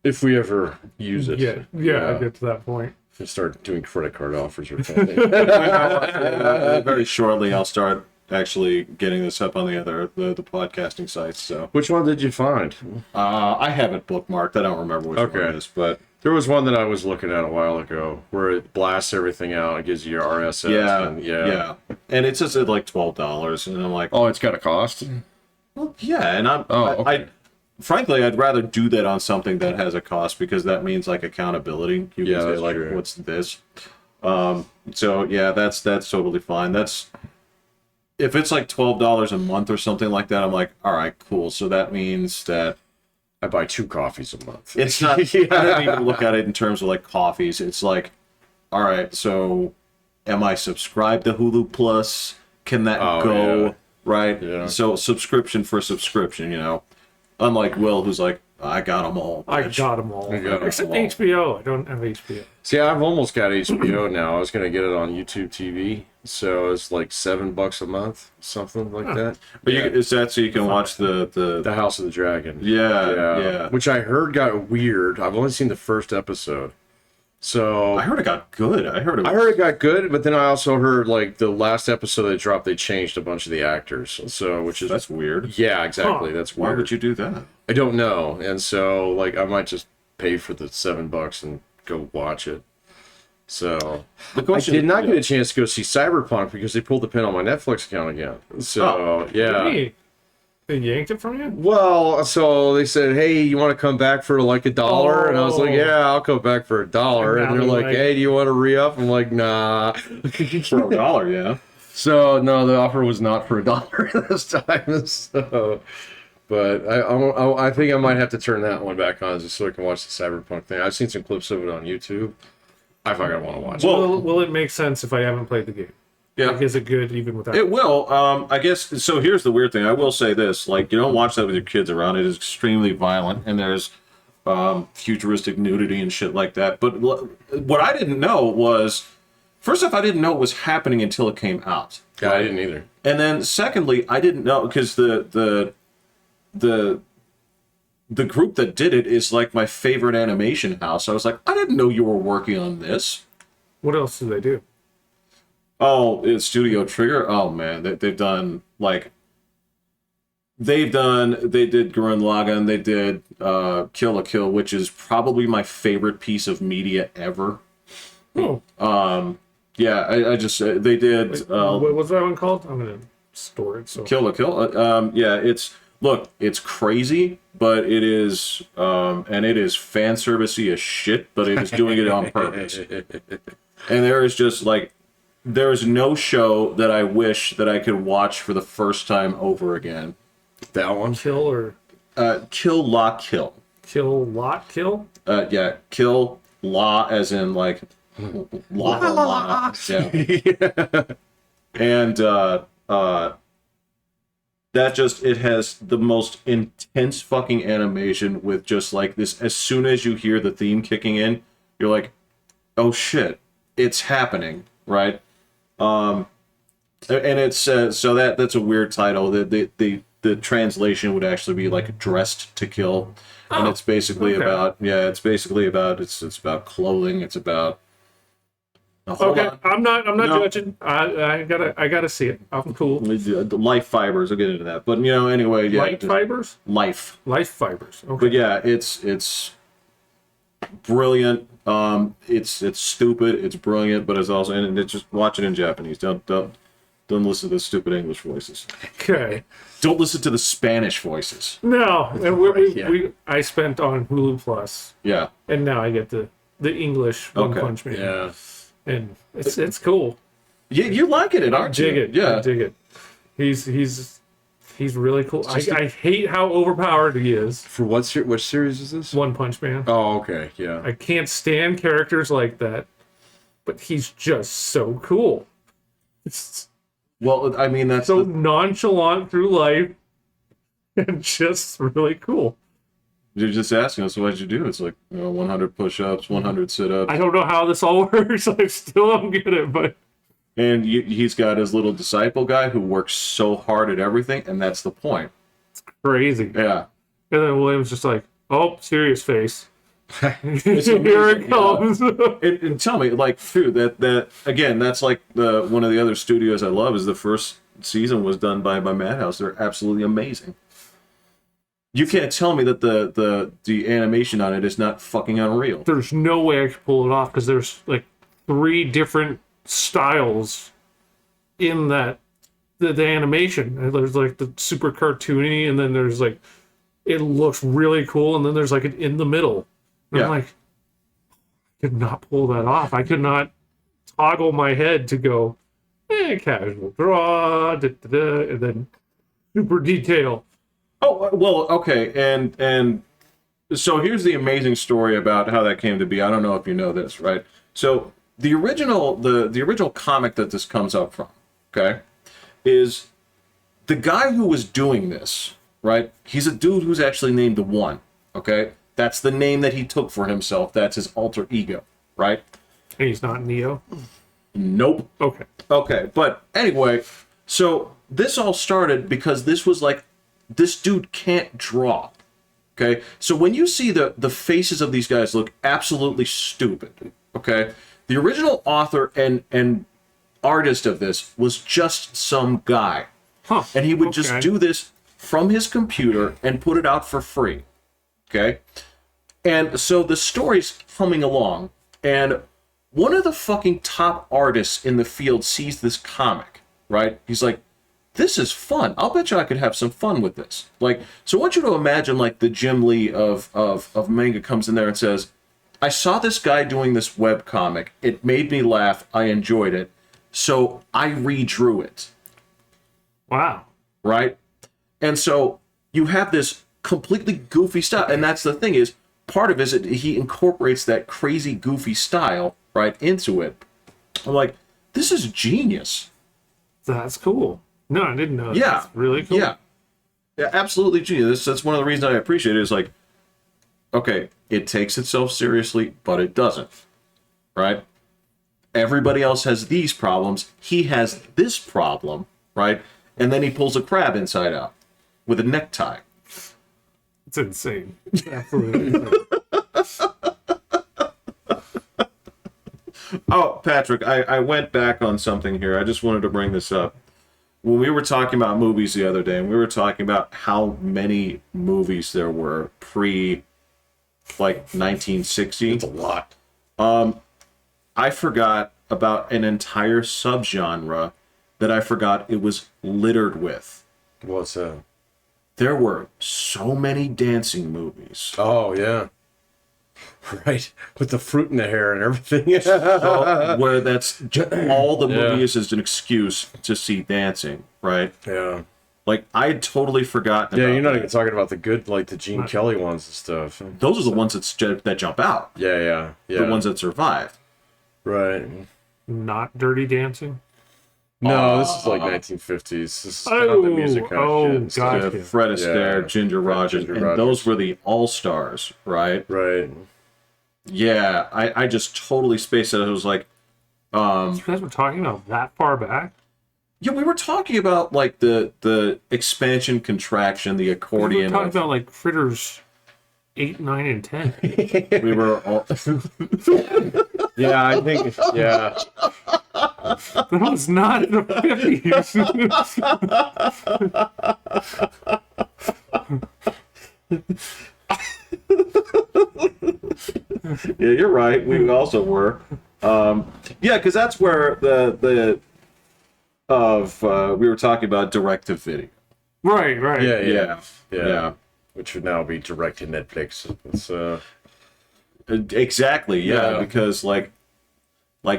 If we ever use it. I get to that point. And start doing credit card offers or something. Very shortly, I'll start actually getting this up on the podcasting sites. So, which one did you find? I have it bookmarked. I don't remember which one it is, but there was one that I was looking at a while ago where it blasts everything out. It gives you your RSS. Yeah, and it says it's like $12, and I'm like, oh, it's got a cost. Well, yeah, and I frankly, I'd rather do that on something that has a cost because that means like accountability. You can say like, true. What's this? So yeah, that's totally fine. That's if it's like $12 a month or something like that. I'm like, all right, cool. So that means that I buy 2 coffees a month. It's not. I don't even look at it in terms of like coffees. It's like, all right, so am I subscribed to Hulu Plus? Can that go? Yeah. Right? Yeah. So subscription for subscription, you know. Unlike Will, who's like, I got them all. I got them all. Except HBO. I don't have HBO. See, I've almost got HBO now. I was going to get it on YouTube TV. So it's like $7 a month, something like that. But is that so you can watch the House of the Dragon? Yeah. Which I heard got weird. I've only seen the first episode. So I heard it got good. I heard it got good, but then I also heard like the last episode they dropped, they changed a bunch of the actors. So that's weird. Yeah, exactly. That's weird. Why would you do that? I don't know. And so like I might just pay for the $7 and go watch it. So I did not get a chance to go see Cyberpunk because they pulled the pin on my Netflix account again. So yeah. They yanked it from you? Well, so they said, hey, you want to come back for like $1? And I was like, yeah, I'll come back for $1. And they're like, hey, do you want to re-up? I'm like, nah. For $1, yeah. So, no, the offer was not for $1 this time. So, but I think I might have to turn that one back on just so I can watch the Cyberpunk thing. I've seen some clips of it on YouTube. I fucking want to watch it. Will it make sense if I haven't played the game? Yeah. Like, is it good even without it? Will. I guess, so here's the weird thing. I will say this. Like, you don't watch that with your kids around. It is extremely violent, and there's futuristic nudity and shit like that. But what I didn't know was, first off, I didn't know it was happening until it came out. Yeah, I didn't either. And then secondly, I didn't know, because the group that did it is like my favorite animation house. I was like, I didn't know you were working on this. What else do they do? Oh, it's Studio Trigger. Oh man, they've done like they did Gurren Lagann, they did Kill la Kill, which is probably my favorite piece of media ever. Oh. Yeah, I just they did. What was that one called? I'm gonna store it. So Kill la Kill. Yeah, it's crazy, but it is and it is fan servicey as shit, but it is doing it on purpose. And there is just like. There is no show that I wish that I could watch for the first time over again. That one? Kill or? Kill la Kill. Kill lot kill? Yeah, Kill la as in like la. Yeah. And that just, it has the most intense fucking animation with just like this. As soon as you hear the theme kicking in, you're like, oh shit, it's happening, right? And it's so that's a weird title. The translation would actually be like Dressed to Kill, and it's basically about it's about clothing. It's about I'm not judging. I gotta see it. I'm cool. Life fibers. I'll get into that, but anyway, yeah. Light fibers. Life Fibers. Okay. But yeah, it's brilliant. It's stupid. It's brilliant, but it's also, and it's just watch it in Japanese. Don't listen to the stupid English voices. Okay. Don't listen to the Spanish voices. No, and I spent on Hulu Plus. Yeah. And now I get the English One Punch Man. Yeah. And it's cool. You like it, aren't you? I dig it. Yeah. I dig it. He's really cool. I hate how overpowered he is. For what series is this? One Punch Man. Oh, okay, yeah. I can't stand characters like that, but he's just so cool. Well, I mean, that's so nonchalant through life, and just really cool. You're just asking us, what'd you do? It's like 100 push-ups, 100 sit-ups. I don't know how this all works. I still don't get it, but. And he's got his little disciple guy who works so hard at everything, and that's the point. It's crazy. Yeah. And then William's just like, Oh, serious face. It's Here amazing, it comes. And tell me, like, dude, that again, that's like the one of the other studios I love is the first season was done by Madhouse. They're absolutely amazing. You can't tell me that the animation on it is not fucking unreal. There's no way I could pull it off because there's like 3 different styles in that the animation. And there's like the super cartoony, and then there's like it looks really cool, and then there's like an in the middle. And I'm like, I could not pull that off. I could not toggle my head to go, casual draw, and then super detail. Oh well, okay, and so here's the amazing story about how that came to be. I don't know if you know this, right? So the original comic that this comes up from, okay, is the guy who was doing this, right? He's a dude who's actually named the One, okay? That's the name that he took for himself. That's his alter ego, right? And he's not Neo? Nope. Okay. Okay, but anyway, so this all started because this was like, this dude can't draw. Okay, so when you see the faces of these guys look absolutely stupid. Okay, the original author and artist of this was just some guy, and he would just do this from his computer and put it out for free. Okay, and so the story's humming along, and one of the fucking top artists in the field sees this comic. Right, he's like, this is fun. I'll bet you I could have some fun with this. Like, so I want you to imagine like the Jim Lee of manga comes in there and says, I saw this guy doing this web comic. It made me laugh. I enjoyed it. So I redrew it. Wow. Right? And so you have this completely goofy style. And that's the thing is, part of it is that he incorporates that crazy goofy style right into it. I'm like, this is genius. That's cool. No, I didn't know. Yeah. That's really cool. Yeah, absolutely genius. That's one of the reasons I appreciate it. Is like, okay, it takes itself seriously, but it doesn't. Right? Everybody else has these problems. He has this problem, right? And then he pulls a crab inside out with a necktie. It's insane. Absolutely insane. Oh, Patrick, I went back on something here. I just wanted to bring this up. When we were talking about movies the other day, and we were talking about how many movies there were pre, like, 1960. It's a lot. I forgot about an entire subgenre that I forgot it was littered with. What's that? There were so many dancing movies. Oh, yeah. Right. With the fruit in the hair and everything. So, where that's all the movie is an excuse to see dancing, right? Yeah. Like, I had totally forgotten Yeah, about you're not that. even talking about the good, like the Gene Kelly ones and stuff. Those are the ones that jump out. Yeah. The ones that survive. Right. Not Dirty Dancing? No, this is like 1950s. This is kind of the music kind of shit and stuff. gotcha. Yeah, Fred Astaire, Yeah. Ginger Rogers, Ginger and Rogers. those were the all-stars, right? Right. Yeah, I just totally spaced it. I was like, You guys were talking about that far back? yeah, we were talking about like the expansion, contraction, the We were accordion. talking about like Critters 8, 9, and 10. We were all... Yeah, I think, yeah. That was not in the 50s. Yeah, you're right. We also were. Yeah, because that's where we were talking about direct-to-video. Right. Yeah. Which would now be direct to Netflix. It's, Exactly. Yeah, Yeah. because like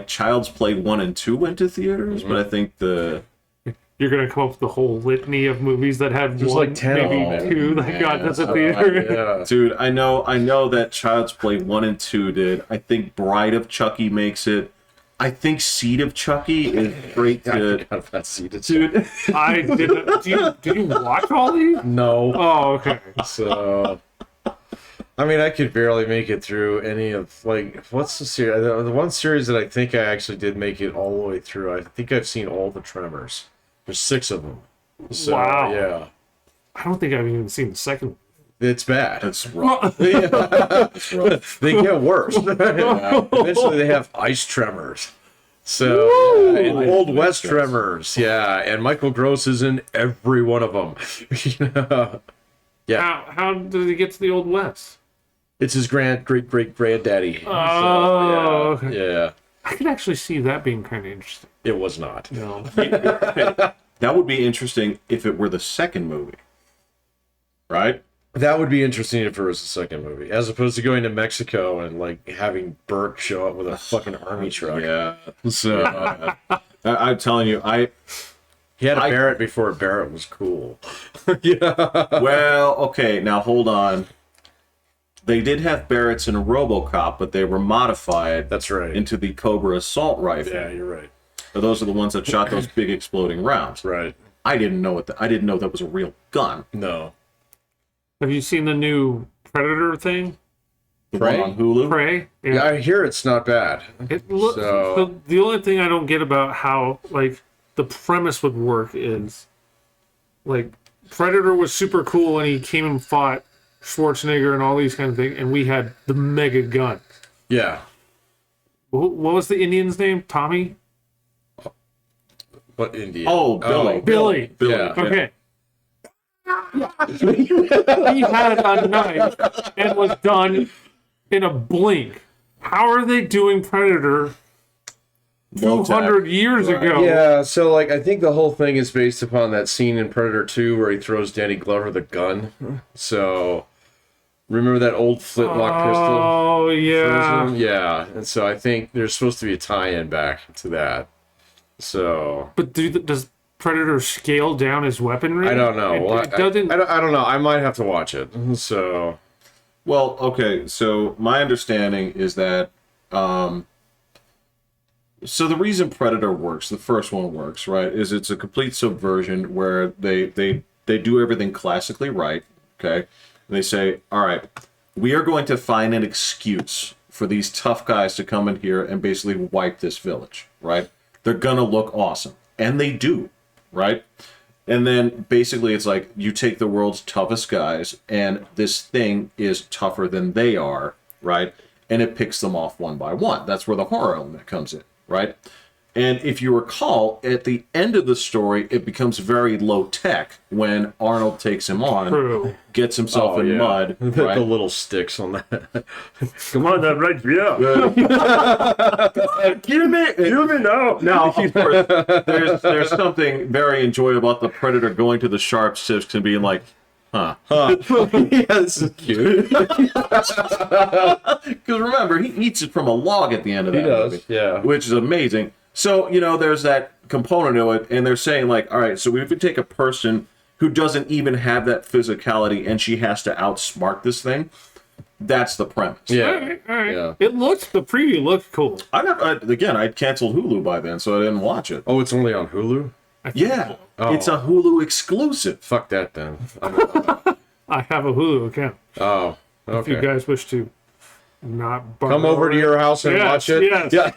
Child's Play 1 and 2 went to theaters, but I think You're going to come up with the whole litany of movies that had There's one, like 10 of maybe them. two that got to the theater. yeah. Dude, I know that Child's Play 1 and 2 did. I think Bride of Chucky makes it. I think Seed of Chucky is great I to... forgot about Seated. Dude, I didn't. Did you watch all these? No. Oh, okay. So, I mean, I could barely make it through any of, like, what's the series? The one series that I think I actually did make it all the way through, I think I've seen all the Tremors. There's 6 of them. So, Wow. Yeah. I don't think I've even seen the second one. It's bad. That's wrong. Yeah. That's wrong. They get worse. Eventually, they have ice tremors. So, and Old West tremors, yeah, and Michael Gross is in every one of them. Yeah, How did he get to the Old West? it's his great great granddaddy. Oh, So, okay. yeah, I could actually see that being kind of interesting. it was not. No. That would be interesting if it were the second movie, right? That would be interesting if there was a second movie, as opposed to going to Mexico and like having Burt show up with a fucking army truck. Yeah. So I'm telling you, He had a Barrett before Barrett was cool. Yeah. well, okay, now hold on. They did have Barretts in a RoboCop, but they were modified. That's right. Into the Cobra assault rifle. Yeah, you're right. Those are the ones that shot those big exploding rounds. Right. I didn't know that was a real gun. No. Have you seen the new Predator thing? The Prey? one on Hulu. Prey? Yeah, I hear it's not bad. It looks. So- The only thing I don't get about how like the premise would work is like Predator was super cool and he came and fought Schwarzenegger and all these kind of things, and we had the mega gun. Yeah. What was the Indian's name? Tommy? What Indian? Oh, Billy. Billy. Billy. Yeah. Okay. He had a knife and was done in a blink. How are they doing Predator Low tech. 200 years Right. ago? Yeah, so like I think the whole thing is based upon that scene in Predator 2 where he throws Danny Glover the gun. So remember that old flintlock pistol? Oh, yeah. Yeah, and so I think there's supposed to be a tie-in back to that. So But does Predator scale down his weaponry? I don't know. Well, It doesn't. I don't know. I might have to watch it. So Well, okay, so my understanding is that so the reason Predator works, the first one works, right, is it's a complete subversion where they do everything classically right, okay? And they say, all right, we are going to find an excuse for these tough guys to come in here and basically wipe this village, right? They're gonna look awesome. And they do, right? And then basically it's like you take the world's toughest guys and this thing is tougher than they are, right? And it picks them off one by one. That's where the horror element comes in, right? And if you recall, at the end of the story, it becomes very low tech when Arnold takes him on, True. gets himself in mud, the right? little sticks on that. Come on, that right? Yeah. Give me now. Now, of course, there's something very enjoyable about the Predator going to the sharp tips and being like, huh. Yeah, this is cute. Because remember, he eats it from a log at the end of that movie. Yeah. Which is amazing. So, there's that component to it, and they're saying, like, all right, so if we take a person who doesn't even have that physicality and she has to outsmart this thing, that's the premise. Yeah. All right. Yeah. The preview looked cool. I'd canceled Hulu by then, so I didn't watch it. Oh, it's only on Hulu? Yeah. Oh. It's a Hulu exclusive. Fuck that then. I have a Hulu account. Oh, If you okay. guys wish to not Come over to your house and Yes, watch it. yes. Yeah.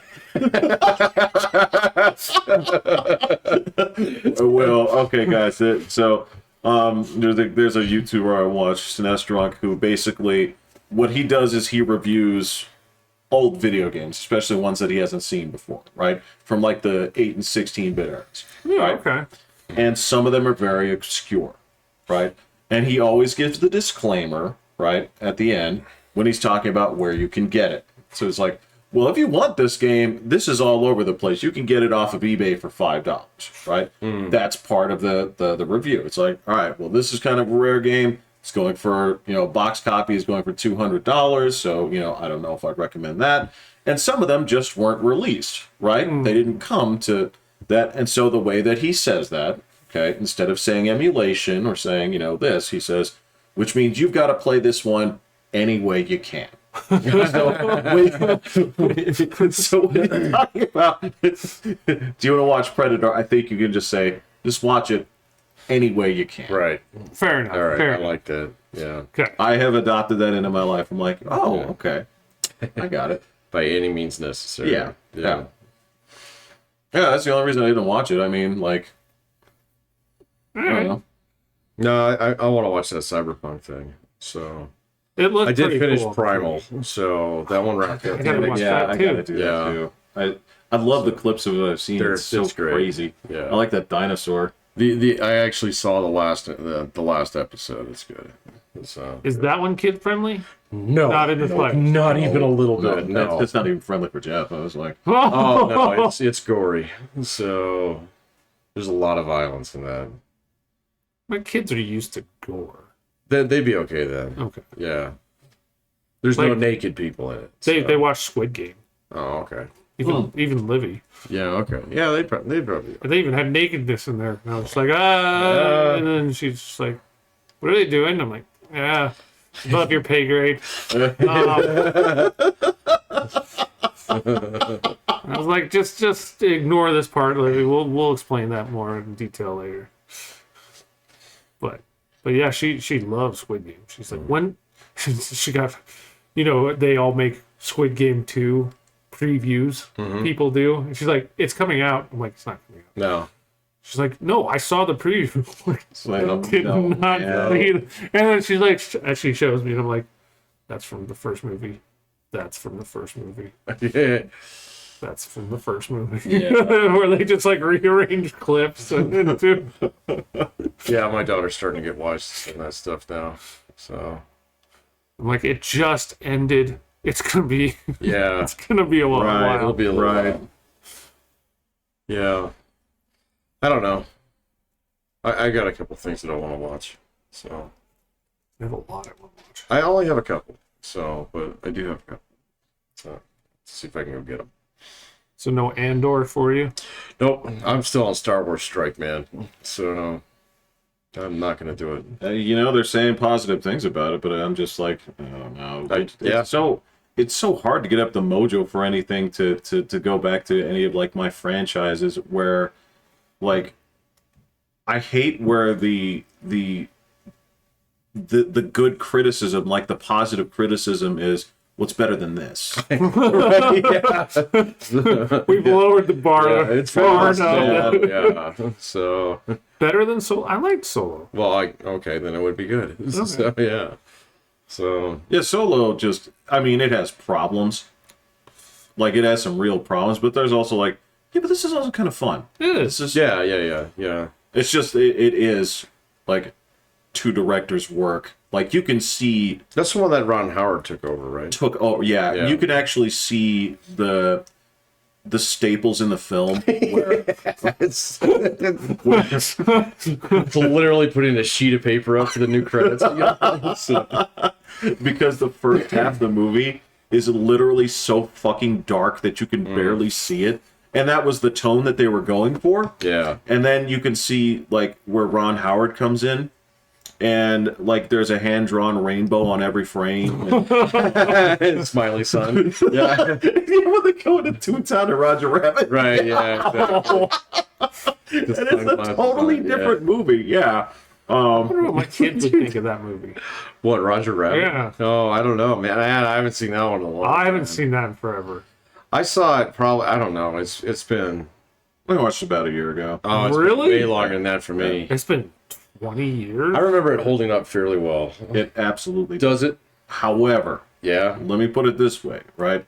Well, okay, guys. So, there's a YouTuber I watch, Sinestronk, who basically what he does is he reviews old video games, especially ones that he hasn't seen before, right? From like the 8 and 16-bit eras, right? Okay. And some of them are very obscure, right? And he always gives the disclaimer, right, at the end when he's talking about where you can get it. So it's like, well, if you want this game, this is all over the place. You can get it off of eBay for $5, right? That's part of the review. It's like, all right, well, this is kind of a rare game. It's going for, box copy is going for $200. So, I don't know if I'd recommend that. And some of them just weren't released, right? They didn't come to that. And so the way that he says that, okay, instead of saying emulation or saying, this, he says, which means you've got to play this one any way you can. So when you're talking about, do you want to watch Predator? I think you can just say, just watch it any way you can. Right. Fair enough. All right. Fair I enough. like that. Yeah. Okay. I have adopted that into my life. I'm like, oh, okay. I got it. By any means necessary. Yeah. Yeah, that's the only reason I didn't watch it. I mean, like, All I don't right. know. No, I want to watch that Cyberpunk thing. So It looked I did pretty finish cool. Primal, so that one wrapped up. I gotta watch Yeah, that I too. gotta do that too. I love the clips of it I've seen. It's so It's great. crazy. Yeah. I like that dinosaur. I actually saw the last episode. It's good. Is that one kid friendly? No, Not in the flesh. not even a little No, bit. No, that's not even friendly for Jeff. I was like, oh no, it's gory. So there's a lot of violence in that. My kids are used to gore. They'd be okay then. Okay. Yeah. There's no Like, naked people in it. They watch Squid Game. Oh, okay. Even Livy. Yeah, okay. Yeah, they probably. They even had nakedness in there. And I was like, and then she's just like, what are they doing? I'm like, yeah, it's above your pay grade. I was like, just ignore this part, Livy. We'll explain that more in detail later. But yeah, she loves Squid Game. She's like, when she got, they all make Squid Game 2 previews. People do, and she's like, it's coming out. I'm like, it's not coming out. No. She's like, no, I saw the preview. I Did not see it. And then she's like, she shows me, and I'm like, that's from the first movie. That's from the first movie. Yeah. That's from the first movie. Yeah. Where they just like rearrange clips and into. Yeah, my daughter's starting to get wise in that stuff now. So I'm like, it just ended. It's gonna be. yeah, It's gonna be a while. Right, it'll be a little Right. while. Yeah, I don't know. I got a couple things that I want to watch. So I have a lot I want to watch. I only have a couple. So, but I do have a couple. So let's see if I can go get them. So no Andor for you. Nope, I'm still on Star Wars strike, man. So no, I'm not gonna do it. They're saying positive things about it, but I'm just like, I don't know. Yeah. It's so hard to get up the mojo for anything to go back to any of like my franchises where, like, I hate where the good criticism, like the positive criticism, is what's better than this. We've lowered the bar. Yeah, it's far far enough. Yeah. So Better than Solo. I liked Solo. well, okay, then it would be good. So yeah. So Yeah, Solo it has problems. Like, it has some real problems, but there's also like, yeah, but this is also kind of fun. It is. This is, yeah. It's just, it is like two directors' work. Like, you can see That's the one that Ron Howard took over, right? yeah. You can actually see the staples in the film where It's literally putting a sheet of paper up for the new credits. So, because the first half of the movie is literally so fucking dark that you can barely see it. And that was the tone that they were going for. yeah. And then you can see like where Ron Howard comes in, and like there's a hand-drawn rainbow on every frame. Smiley son. Yeah. When they go into Toontown and Roger Rabbit. Right, yeah. Exactly. And it's a totally different movie. Yeah. I don't know what my kids would think of that movie. What, Roger Rabbit? Yeah. Oh, I don't know, man. I haven't seen that one in a long time. I haven't seen that in forever. I saw it probably, I don't know. It's been, We watched it about a year ago. oh, it's Really? been way longer than that for me. It's been 20 years. I remember it holding up fairly well. It absolutely Does it? However, Yeah. let me put it this way, right?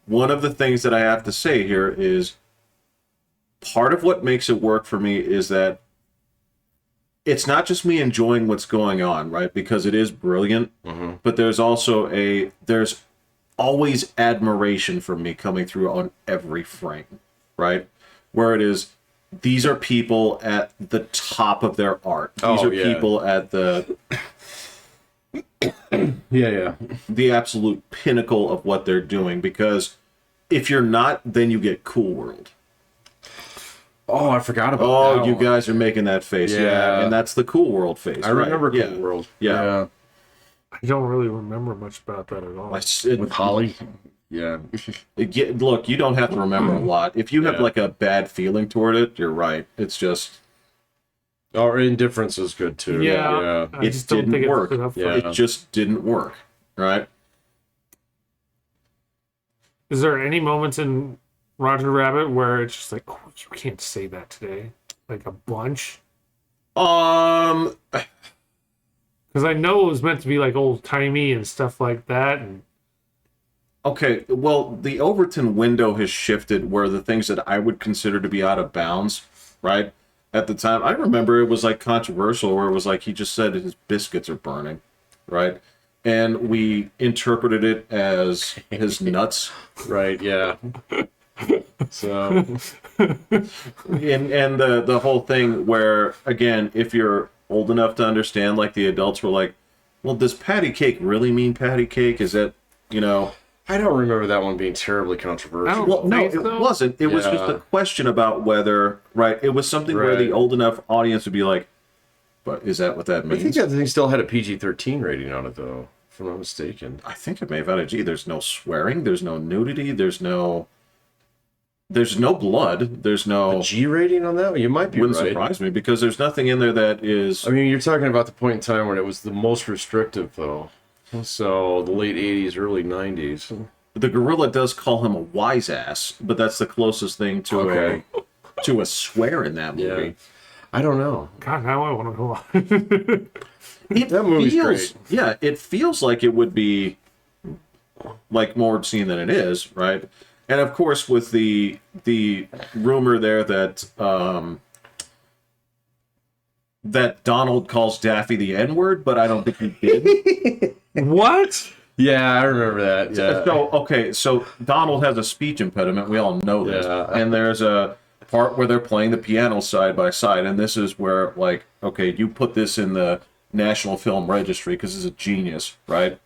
One of the things that I have to say here is part of what makes it work for me is that it's not just me enjoying what's going on, right? Because it is brilliant, but there's also there's always admiration from me coming through on every frame, right? Where it is, these are people at the top of their art. These are people at the Yeah. the absolute pinnacle of what they're doing, because if you're not, then you get Cool World. Oh, I forgot about Oh, that you one. guys are making that face. Yeah. And that's the Cool World face. I remember right? Cool World. Yeah. I don't really remember much about that at all. With Holly. Yeah. Look, you don't have to remember a lot. If you have like a bad feeling toward it, you're right. It's just, Or Indifference is good too. Yeah. I it just don't didn't think work. it's enough for Yeah. It just didn't work, right? Is there any moments in Roger Rabbit where it's just like, oh, you can't say that today? Like a bunch? Um, Because Because I know it was meant to be like old timey and stuff like that. And Okay, well, the Overton window has shifted where the things that I would consider to be out of bounds, right? At the time, I remember it was like controversial where it was like he just said his biscuits are burning, right? And we interpreted it as his nuts. Right, yeah. So, And the whole thing where, again, if you're old enough to understand, like the adults were like, well, does patty cake really mean patty cake? Is that, you know... I don't remember that one being terribly controversial. Well, no, think so. it wasn't. It was just a question about whether, right? It was something where the Right. old enough audience would be like, "But is that what that I means?" think that thing still had a PG-13 rating on it, though, if I'm not mistaken. I think it may have had a G. There's no swearing. There's no nudity. There's no blood. There's no. A G rating on that one? You might be Wouldn't right. surprise me because there's nothing in there that is. I mean, you're talking about the point in time when it was the most restrictive, though. So, the late 80s, early 90s. The gorilla does call him a wise ass, but that's the closest thing to Okay. a swear in that movie. Yeah. I don't know. God, now I want to go on. It That movie's feels, great. yeah, it feels like it would be like more obscene than it is, right? And of course, with the rumor there that that Donald calls Daffy the N-word, but I don't think he did. What? Yeah, I remember that. Yeah. So okay, so Donald has a speech impediment. We all know this, Yeah. and there's a part where they're playing the piano side by side, and this is where, like, okay, you put this in the National Film Registry because it's a genius, right?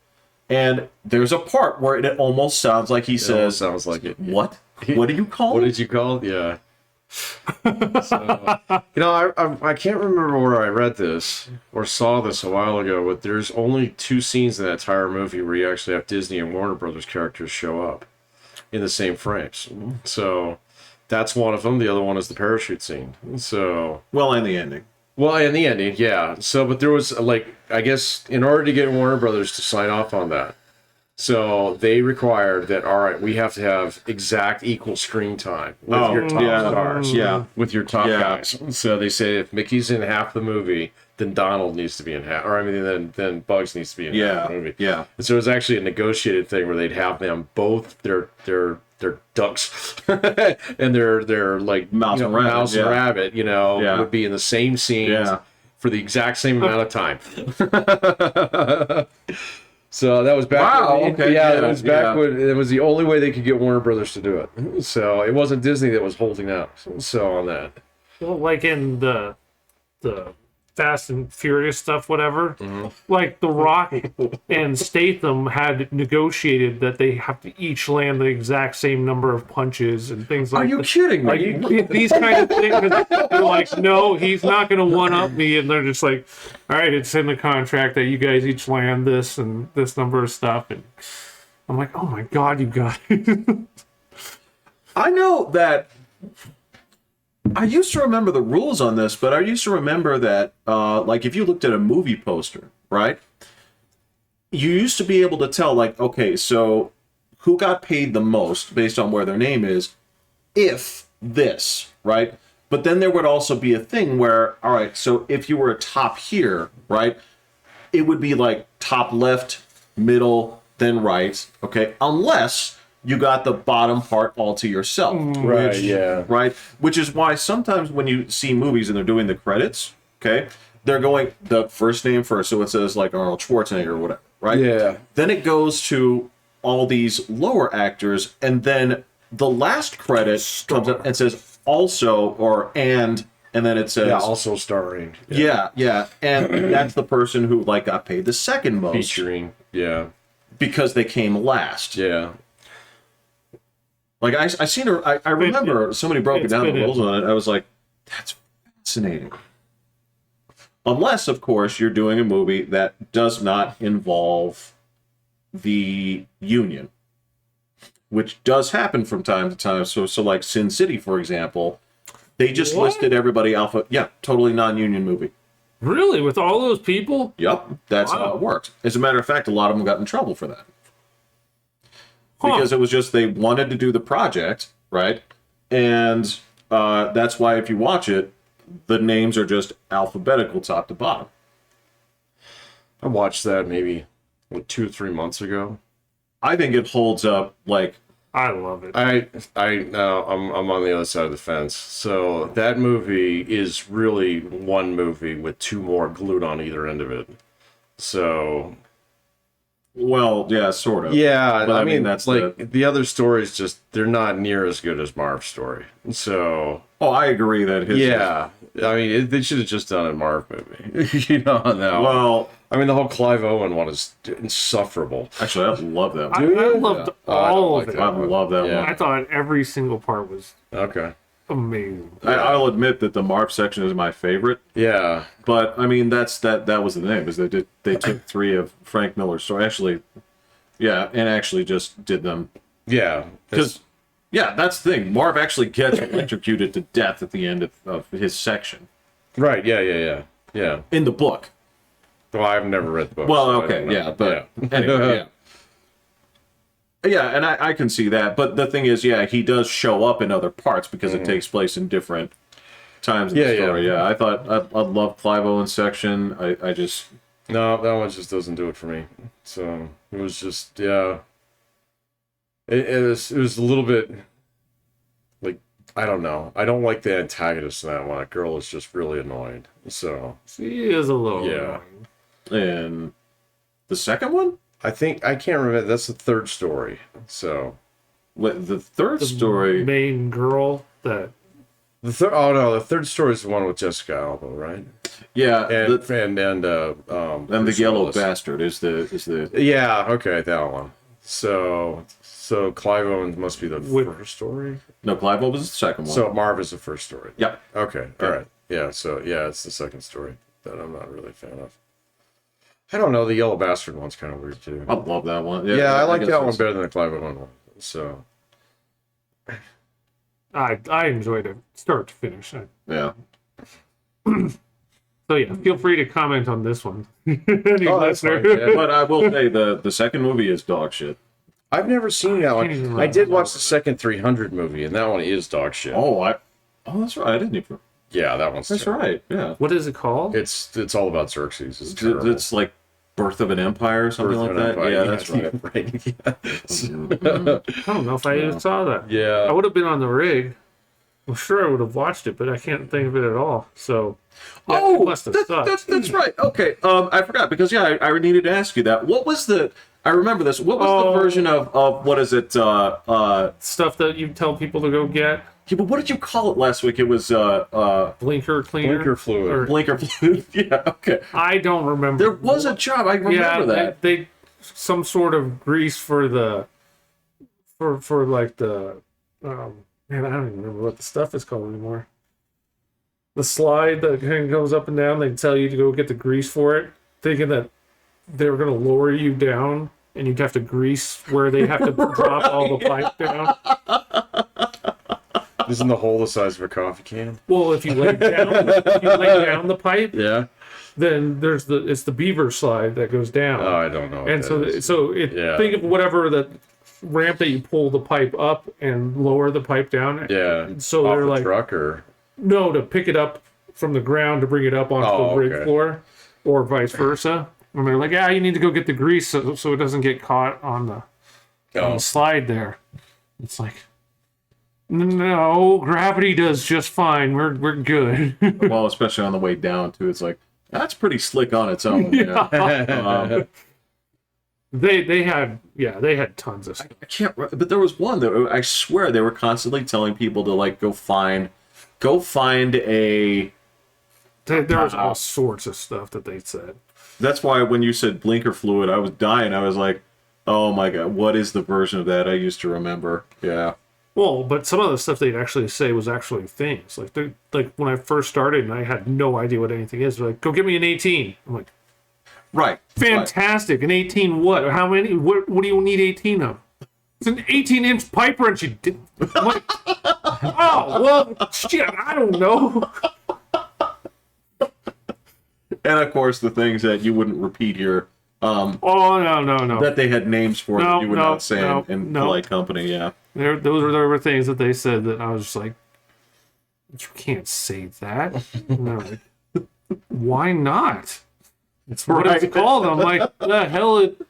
And there's a part where it almost sounds like he It almost says, sounds like it. "What? What do you call What it?" did you call it? Yeah. So, I can't remember where I read this or saw this a while ago, but there's only 2 scenes in that entire movie where you actually have Disney and Warner Brothers characters show up in the same frames. So that's one of them. The other one is the parachute scene. So, Well, and the ending. well, in the ending, yeah. So, but there was I guess in order to get Warner Brothers to sign off on that, so they required that, all right, we have to have exact equal screen time with your top stars. Yeah. With your top Yeah. guys. So they say if Mickey's in half the movie, then Donald needs to be in half, or I mean, then Bugs needs to be in half the movie. Yeah. And so it was actually a negotiated thing where they'd have them both their ducks and their like Mouse and rabbit, mouse and yeah. rabbit, Yeah. would be in the same scenes Yeah. for the exact same amount of time. So that was back. Wow, okay, Yeah, yeah, it was back yeah. when it was the only way they could get Warner Brothers to do it. So it wasn't Disney that was holding out. So on that. Well, like in the Fast and Furious stuff, whatever. Like The Rock and Statham had negotiated that they have to each land the exact same number of punches and things like Are you that. kidding me? Like these kind of things, they're like, no, he's not going to one up me, and they're just like, all right, it's in the contract that you guys each land this and this number of stuff, and I'm like, oh my god, you guys. I know that I used to remember the rules on this, but I used to remember that, like, if you looked at a movie poster, right, you used to be able to tell, like, okay, so who got paid the most based on where their name is, if this, right? But then there would also be a thing where, all right, so if you were a top here, right, it would be like top left, middle, then right, okay, unless you got the bottom part all to yourself. Right, yeah. Right? Which is why sometimes when you see movies and they're doing the credits, okay, they're going the first name first, so it says like Arnold Schwarzenegger or whatever, right? Yeah. Then it goes to all these lower actors, and then the last credit comes up and says also or and then it says Yeah, also starring. yeah, and that's the person who like got paid the second most Featuring. Yeah. because they came last. Yeah. Like I seen her. I remember somebody broke it it's down the been rules on it. I was like, that's fascinating. Unless, of course, you're doing a movie that does not involve the union, which does happen from time to time. So like Sin City, for example, they just What? listed everybody alpha. Yeah, totally non-union movie. Really? With all those people? Yep, that's how Wow. it worked. As a matter of fact, a lot of them got in trouble for that. Huh. Because it was just they wanted to do the project, right? And that's why if you watch it, the names are just alphabetical top to bottom. I watched that maybe like 2 or 3 months ago. I think it holds up. Like, I love it. I'm on the other side of the fence. So that movie is really one movie with 2 more glued on either end of it. So well, yeah, sort of. yeah, But I mean that's like the other stories just they're not near as good as Marv's story. So Oh, I agree that his. yeah, I mean they should have just done a Marv movie. You know, on that one. Well, I mean the whole Clive Owen one is insufferable. actually, I love that I, one. I loved Oh, I don't all like of it. that I love that Yeah. one. I thought every single part was Okay. amazing. I'll admit that the Marv section is my favorite. Yeah. But I mean, that was the name. Is they took 3 of Frank Miller's story. Actually, yeah, and actually just did them Yeah. because yeah, that's the thing. Marv actually gets electrocuted to death at the end of his section Right. Yeah. in the book. Well, I've never read the book. Well, so I okay, don't know. yeah, but anyway, yeah. Yeah, and I can see that. But the thing is, yeah, he does show up in other parts because it takes place in different times in the story. Yeah, I thought I love Clive Owen's section. I just No, that one just doesn't do it for me. So it was just yeah. It was a little bit like I don't know. I don't like the antagonist in that one. That girl is just really annoying. So She is a little Yeah. annoying. and the second one, I think I can't remember. That's the 3rd story. So the third story. Main girl that the third. Oh no, the 3rd story is the one with Jessica Alba, right? Yeah, And and the Bruce yellow Willis. bastard is the Yeah. Okay, that one. So Clive Owen must be the With- first story. no, Clive Owen was the second one. So Marv is the first story. Yep. Okay. All right. Yeah. So yeah, it's the second story that I'm not really a fan of. I don't know. The Yellow Bastard one's kind of weird too. I love that one. Yeah, I like guess that one that's- better than the Clive Owen one. So I enjoyed it start to finish. Yeah. So yeah, feel free to comment on this one. Any Oh, that's listener. fine, yeah. But I will say the second movie is dog shit. I've never seen that can't even one. remember I did that watch the second 300 movie, and that one is dog shit. Oh, that's right. I didn't even. Yeah, that one's. That's terrible. right. Yeah. What is it called? It's all about Xerxes. It's terrible. It's like Birth of an Empire or something Birth of like an that. Empire. Yeah, that's right. right. I don't know if I even saw that. I Yeah. would have been on the rig. I'm sure I would have watched it, but I can't think of it at all. So yeah, it Oh, must have sucked. that's right. Okay. I forgot because yeah, I needed to ask you that. What was the? I remember this. What was the version of what is it? Stuff that you tell people to go get. Yeah, but what did you call it last week? It was Blinker cleaner. Blinker fluid. Or- blinker fluid. Yeah. Okay. I don't remember. There was a job. I remember that. They some sort of grease for the for like the man, I don't even remember what the stuff is called anymore. The slide that kind of goes up and down, they tell you to go get the grease for it, thinking that they were going to lower you down and you'd have to grease where they have to drop all the pipe down. Isn't the hole the size of a coffee can? Well, if you lay down the pipe, Yeah. then it's the beaver slide that goes down. Oh, I don't know. what And that so is. Yeah. think of whatever the ramp that you pull the pipe up and lower the pipe down. Yeah. So Off they're the like, truck or no, to pick it up from the ground to bring it up onto Oh, the rig okay. floor, or vice versa. And they're like, you need to go get the grease so it doesn't get caught on the slide there. It's like, no, gravity does just fine. We're good. Well, especially on the way down too. It's like that's pretty slick on its own. Yeah. They had tons of stuff. I can't. But there was one that I swear they were constantly telling people to like go find a. There was all sorts of stuff that they said. That's why when you said blinker fluid, I was dying. I was like, oh my god, what is the version of that I used to remember? Yeah. Well, but some of the stuff they'd actually say was actually things. Like when I first started and I had no idea what anything is. They're like, go get me an 18. I'm like, Right. fantastic. An 18 what? How many? What do you need 18 of? It's an 18-inch pipe wrench. You did. I'm like, oh, well, shit, I don't know. And of course, the things that you wouldn't repeat here. Oh, no. That they had names for that you would not say in no. polite company. Yeah. There were things that they said that I was just like, you can't say that. And they're like, why not? It's what it's called. I'm like, the hell it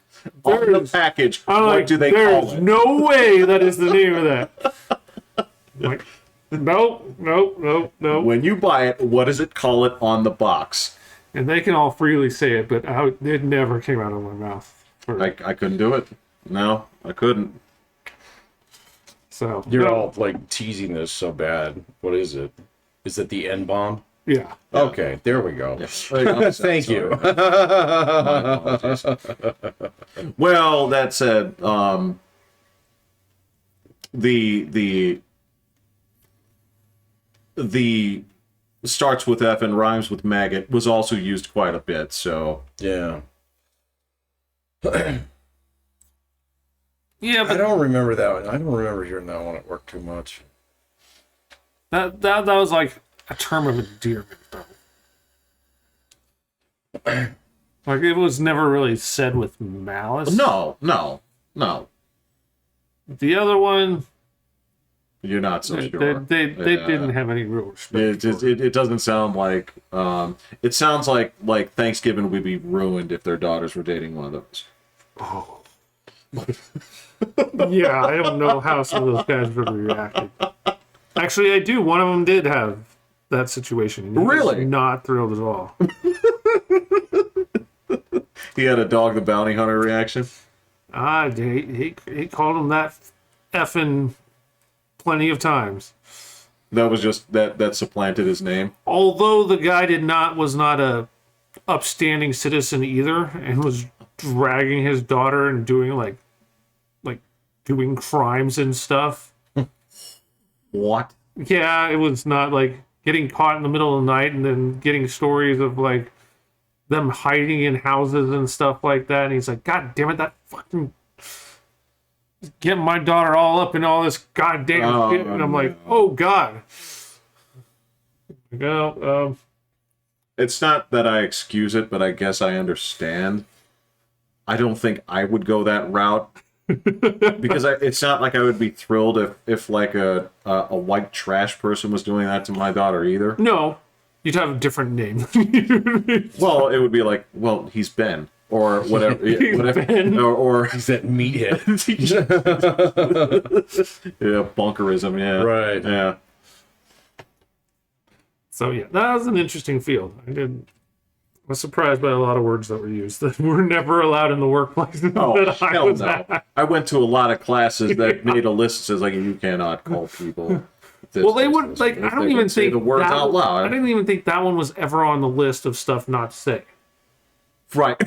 On the package, I'm what like, do they there's call it? no way that is the name of that. I'm like, nope. When you buy it, what does it call it on the box? And they can all freely say it, but it never came out of my mouth. I couldn't do it. No, I couldn't. So You're all like teasing this so bad. What is it? Is it the N bomb? yeah. Okay, there we go. Thank you. Well, that said, the starts with F and rhymes with maggot was also used quite a bit. So Yeah. Yeah, I but don't remember that one. I don't remember hearing that one at work too much. that was like a term of endearment, though. Like it was never really said with malice. no. The other one, You're not so they sure. didn't have any real respect. It doesn't sound like. It sounds like Thanksgiving would be ruined if their daughters were dating one of those. Oh. Yeah, I don't know how some of those guys would have reacted. Actually, I do. One of them did have that situation. And he was Really? not thrilled at all. He had a dog the bounty hunter reaction. He called him that effing plenty of times. That was just that supplanted his name. Although the guy was not a upstanding citizen either, and was dragging his daughter and doing like doing crimes and stuff. What? Yeah, it was not like getting caught in the middle of the night and then getting stories of like them hiding in houses and stuff like that. And he's like, God damn it, that fucking getting my daughter all up in all this goddamn shit. And I'm like, oh God. Well, It's not that I excuse it, but I guess I understand. I don't think I would go that route because it's not like I would be thrilled if like a white trash person was doing that to my daughter either. no, you'd have a different name. Well, it would be like, well, he's Ben or whatever, whatever, Ben. or He's that meathead. yeah, bunkerism, yeah, Right. yeah. So yeah, that was an interesting field. I was surprised by a lot of words that were used that were never allowed in the workplace. Oh, that I hell was no. at. I went to a lot of classes that made a list that says, like, you cannot call people this. Well, they this, would this, like. this. I don't They even can say think the words that, out loud. I didn't even think that one was ever on the list of stuff not to say. Right.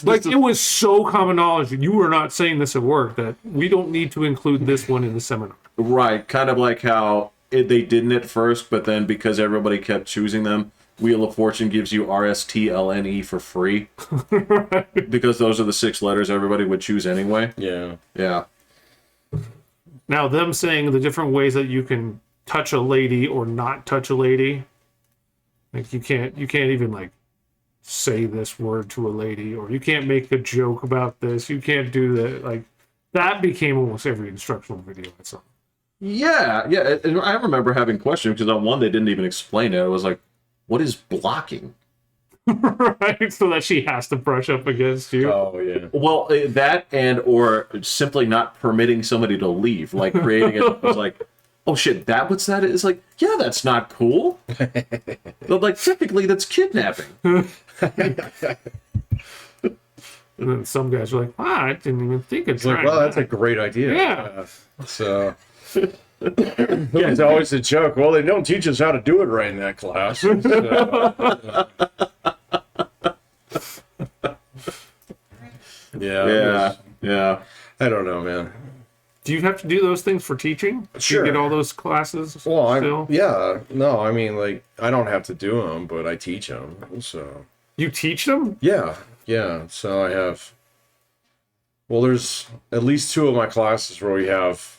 Like it was so common knowledge that you were not saying this at work that we don't need to include this one in the seminar. Right. Kind of like how they didn't at first, but then because everybody kept choosing them, Wheel of Fortune gives you RSTLNE for free. Right. Because those are the 6 letters everybody would choose anyway. Yeah. Yeah. Now, them saying the different ways that you can touch a lady or not touch a lady, like you can't even like say this word to a lady, or you can't make a joke about this. You can't do that. Like that became almost every instructional video I saw. Yeah. Yeah. And I remember having questions because on one they didn't even explain it. It was like, what is blocking? Right, so that she has to brush up against you. Oh yeah. Well, that and or simply not permitting somebody to leave, like creating it was like, oh shit, what's that? It's like, yeah, that's not cool. But like technically, that's kidnapping. And then some guys are like, wow, I didn't even think of It's like, trying well, that's a that. great idea. Yeah. So it's always a joke. Well, they don't teach us how to do it right in that class. So, Yeah. Yeah. I don't know, man. Do you have to do those things for teaching? Do Sure. you get all those classes Well, still? I mean, like, I don't have to do them, but I teach them. So You teach them? yeah. So I have. Well, there's at least 2 of my classes where we have,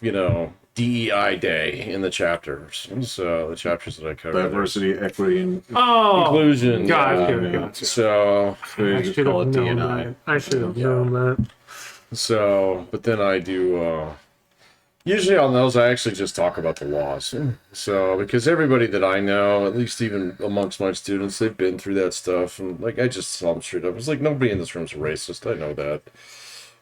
DEI day in the chapters. So the chapters that I cover. Diversity, equity, and Oh, Inclusion. gotcha, yeah. gotcha. So I just should call have it known D&I. that. I should have known that. but then I do Usually on those, I actually just talk about the laws. So, because everybody that I know, at least even amongst my students, they've been through that stuff. And, like, I just tell them straight up. It's like, nobody in this room's a racist. I know that.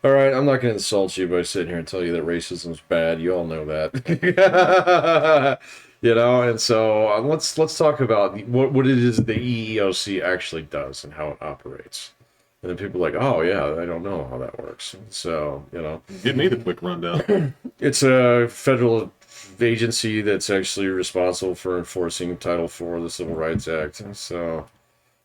All right, I'm not going to insult you by sitting here and tell you that racism's bad. You all know that. You know, and so let's talk about what it is the EEOC actually does and how it operates. And then people are like, oh, yeah, I don't know how that works. So, you know. Give me the quick rundown. It's a federal agency that's actually responsible for enforcing Title IV of the Civil Rights Act. So,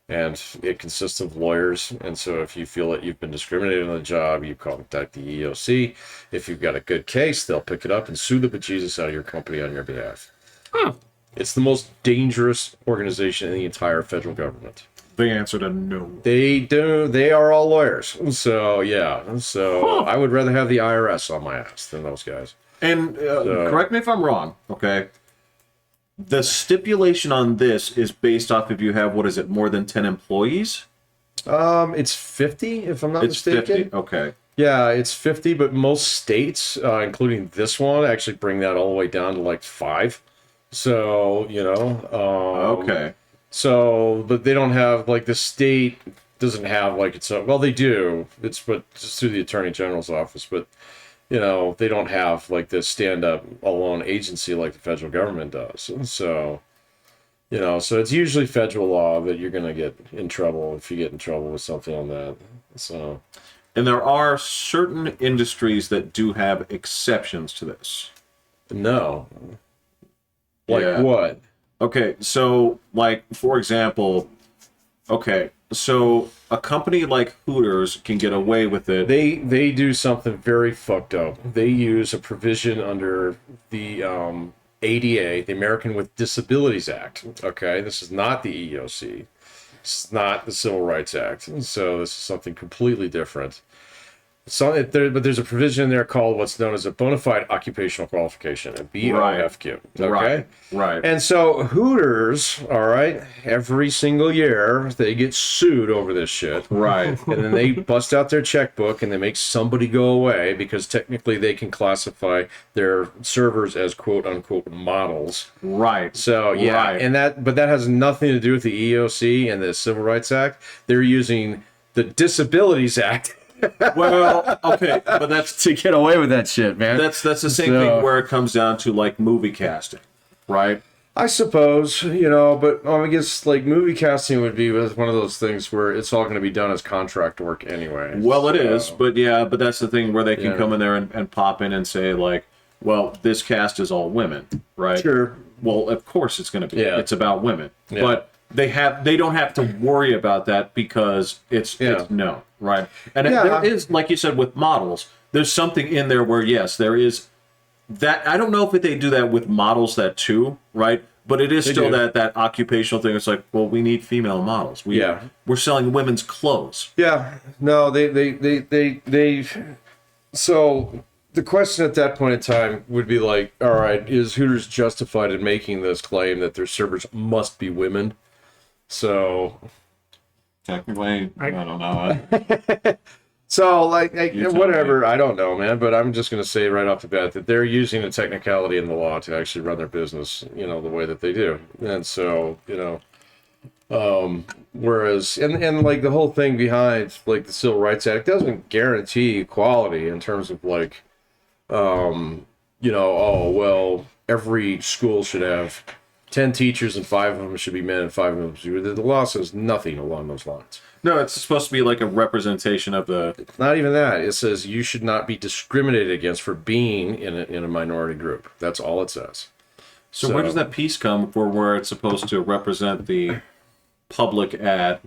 and it consists of lawyers. And so if you feel that you've been discriminated on the job, you contact the EEOC. If you've got a good case, they'll pick it up and sue the bejesus out of your company on your behalf. Huh. It's the most dangerous organization in the entire federal government. The answer to no. They do. They are all lawyers. So, yeah. So, I would rather have the IRS on my ass than those guys. And correct me if I'm wrong, okay? The stipulation on this is based off if you have, what is it, more than 10 employees? It's 50, if I'm not It's mistaken. 50? Okay. Yeah, it's 50, but most states, including this one, actually bring that all the way down to like 5. So, you know. Okay. So, but they don't have, like, the state doesn't have, like, its own, well, they do. It's, but just through the Attorney General's office, but, you know, they don't have, like, this stand-up alone agency like the federal government does. So, you know, so it's usually federal law that you're going to get in trouble if you get in trouble with something on that. So. And there are certain industries that do have exceptions to this. No. Like Yeah. what? Okay, so, like, for example, okay, so a company like Hooters can get away with it. They do something very fucked up. They use a provision under the ADA, the American with Disabilities Act. Okay, this is not the EEOC. This is not the Civil Rights Act. So this is something completely different. So, but there's a provision in there called what's known as a bona fide occupational qualification, a BOFQ. Okay? Right. And so Hooters, all right, every single year they get sued over this shit. Right. And then they bust out their checkbook and they make somebody go away because technically they can classify their servers as quote unquote models. Right. So yeah, Right. and but that has nothing to do with the EEOC and the Civil Rights Act. They're using the Disabilities Act. Well, okay, but that's to get away with that shit, man. that's the same thing where it comes down to like movie casting, right? I suppose, you know, but I guess like movie casting would be one of those things where it's all going to be done as contract work anyway. Well, it is, but yeah, but that's the thing where they can come in there and pop in and say like, well, this cast is all women, right? Sure. Well, of course it's going to be. Yeah. It's about women, Yeah. but they don't have to worry about that because it's no, right? And there is, like you said, with models, there's something in there where yes, there is that. I don't know if they do that with models that too, right? But it is still that occupational thing. It's like, well, we need female models. We're selling women's clothes. Yeah. No, they. So the question at that point in time would be like, all right, is Hooters justified in making this claim that their servers must be women? So Technically, I don't know. So, like whatever, I don't know, man, but I'm just going to say right off the bat that they're using a technicality in the law to actually run their business, you know, the way that they do. And so, you know, whereas, and like the whole thing behind like the Civil Rights Act doesn't guarantee equality in terms of like, you know, oh, well, every school should have 10 teachers and 5 of them should be men and 5 of them should be. The law says nothing along those lines. No, it's supposed to be like a representation of the. It's not even that. It says you should not be discriminated against for being in a minority group. That's all it says. So where does that piece come for where it's supposed to represent the public at?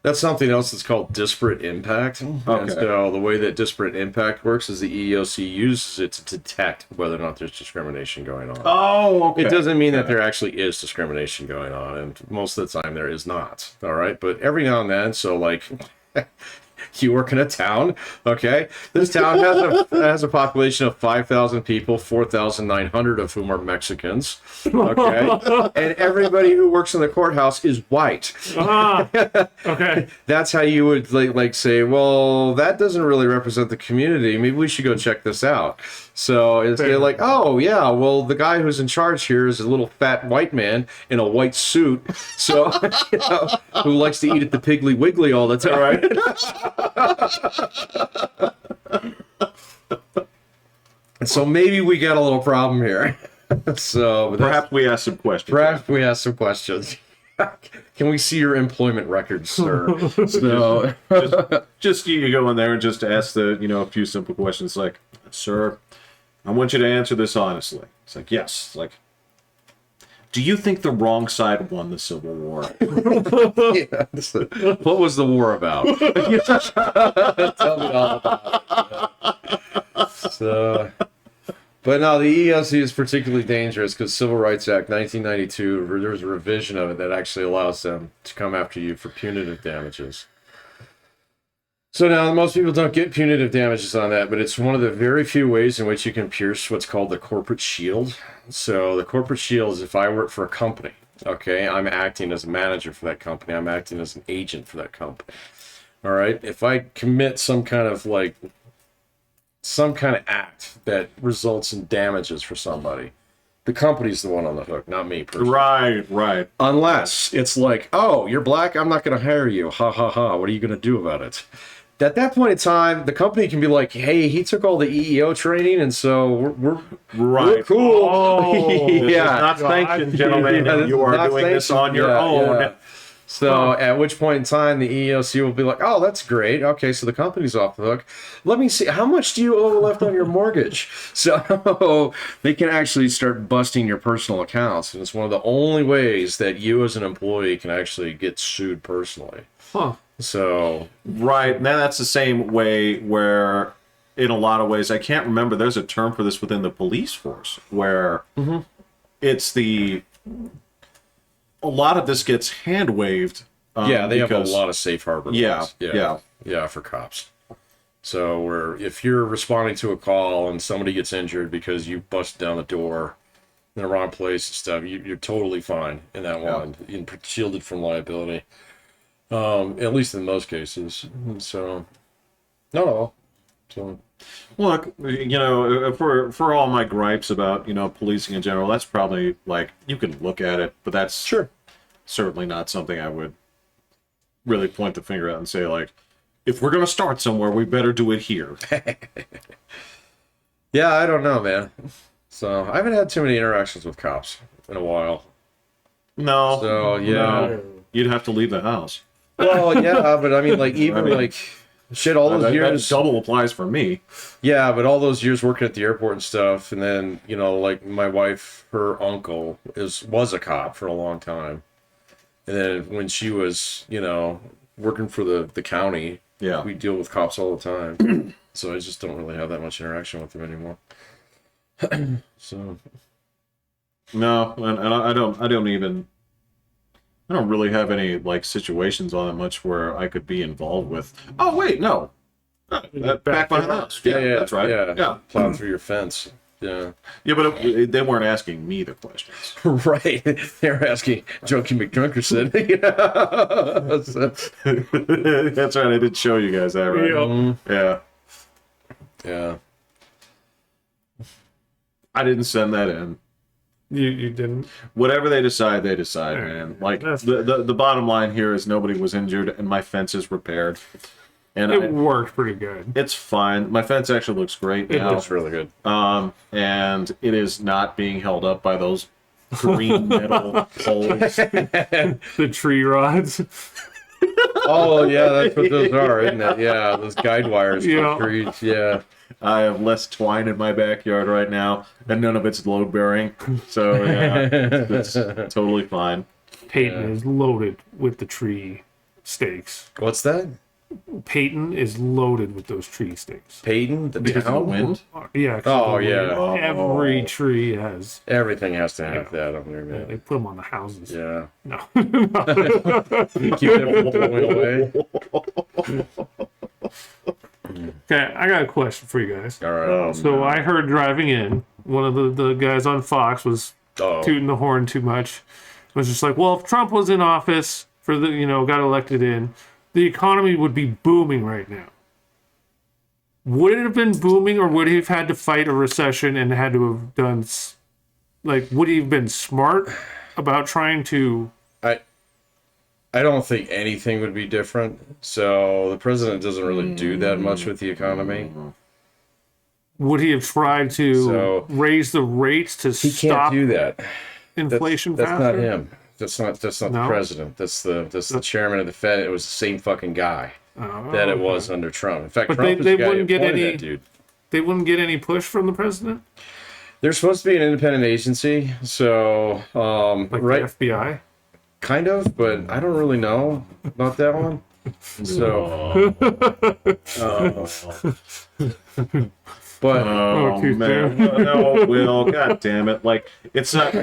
That's something else that's called disparate impact. Okay. And so the way that disparate impact works is the EEOC uses it to detect whether or not there's discrimination going on. Oh, okay. It doesn't mean that there actually is discrimination going on, and most of the time there is not. All right, but every now and then, so like You work in a town, okay? This town has a population of 5,000 people, 4,900 of whom are Mexicans, okay? And everybody who works in the courthouse is white. Okay. That's how you would like say, well, that doesn't really represent the community. Maybe we should go check this out. So they're like, oh yeah, well, the guy who's in charge here is a little fat white man in a white suit, so who likes to eat at the Piggly Wiggly all the time. Right? So maybe we got a little problem here. So Perhaps we ask some questions. Perhaps we ask some questions. Can we see your employment records, sir? So just you go in there and just ask the a few simple questions like, sir, I want you to answer this honestly. It's like, yes. It's like, do you think the wrong side won the Civil War? Yeah, what was the war about? Tell me all about it. So, but no, the EEOC is particularly dangerous because Civil Rights Act 1992, there's a revision of it that actually allows them to come after you for punitive damages. So now, most people don't get punitive damages on that, but it's one of the very few ways in which you can pierce what's called the corporate shield. So the corporate shield is if I work for a company, okay, I'm acting as a manager for that company, I'm acting as an agent for that company. All right, if I commit some kind of act that results in damages for somebody, the company's the one on the hook, not me personally. Right. Unless it's like, oh, you're black, I'm not going to hire you. Ha ha ha. What are you going to do about it? At that point in time, the company can be like, hey, he took all the EEO training, and so we're cool. Oh, yeah. Not sanctioned, gentlemen. Yeah, you are doing this on your own. Yeah. So at which point in time, the EEOC will be like, oh, that's great. Okay, so the company's off the hook. Let me see. How much do you owe left on your mortgage? So they can actually start busting your personal accounts. And it's one of the only ways that you as an employee can actually get sued personally. Huh. So. Right. Now that's the same way where, in a lot of ways, I can't remember, there's a term for this within the police force where it's a lot of this gets hand waved. Yeah, they have a lot of safe harbor laws. Yeah, for cops. So where if you're responding to a call and somebody gets injured because you busted down the door in the wrong place and stuff, you're totally fine in that one. You're shielded from liability. At least in most cases. So, not all. So. Look, for all my gripes about, policing in general, that's probably, you can look at it, but that's certainly not something I would really point the finger at and say, if we're going to start somewhere, we better do it here. Yeah, I don't know, man. So, I haven't had too many interactions with cops in a while. No. So, yeah. No. You'd have to leave the house. Well, yeah, but I mean, shit, all those years. That double applies for me. Yeah, but all those years working at the airport and stuff, and then my wife, her uncle was a cop for a long time, and then when she was working for the county, we deal with cops all the time, so I just don't really have that much interaction with them anymore. So no, and I don't really have any situations all that much where I could be involved with. Oh wait, no, back behind the house. Yeah, that's right. Yeah, plowing through your fence. Yeah, but they weren't asking me the questions. Right, they were asking Junkie McDrunkerson. That's right. I did show you guys that, right? Yeah. I didn't send that in. You didn't. Whatever they decide, man. The bottom line here is nobody was injured and my fence is repaired. And it worked pretty good. It's fine. My fence actually looks great now. It looks really good. And it is not being held up by those green metal poles. The tree rods. Oh yeah, that's what those are, isn't it? Yeah, those guide wires for trees. Yeah. I have less twine in my backyard right now, and none of it's load bearing. So yeah, it's totally fine. Peyton is loaded with the tree stakes. What's that? Peyton is loaded with those tree stakes. Peyton, because of the wind. Yeah. Oh yeah. Every tree has. Everything has to have that on there, man. Yeah, they put them on the houses. Yeah. No. Keep them blowing away. Okay, I got a question for you guys. All right. So I heard driving in, one of the guys on Fox was tooting the horn too much. It was just like, well, if Trump was in office got elected in, the economy would be booming right now. Would it have been booming, or would he have had to fight a recession and had to have done, would he have been smart about trying to... I don't think anything would be different. So the president doesn't really do that much with the economy. Would he have tried to raise the rates to He stop can't do that. inflation That's faster? not him. That's not the president. That's the chairman of the Fed. It was the same fucking guy that it was under Trump. In fact, But Trump they is the guy wouldn't who get appointed any. that dude. They wouldn't get any push from the president, They're supposed to be an independent agency, so like right, the FBI. kind of, but I don't really know about that one. So, but Oh, too man. soon. No, Will. God damn it. Like, it's not...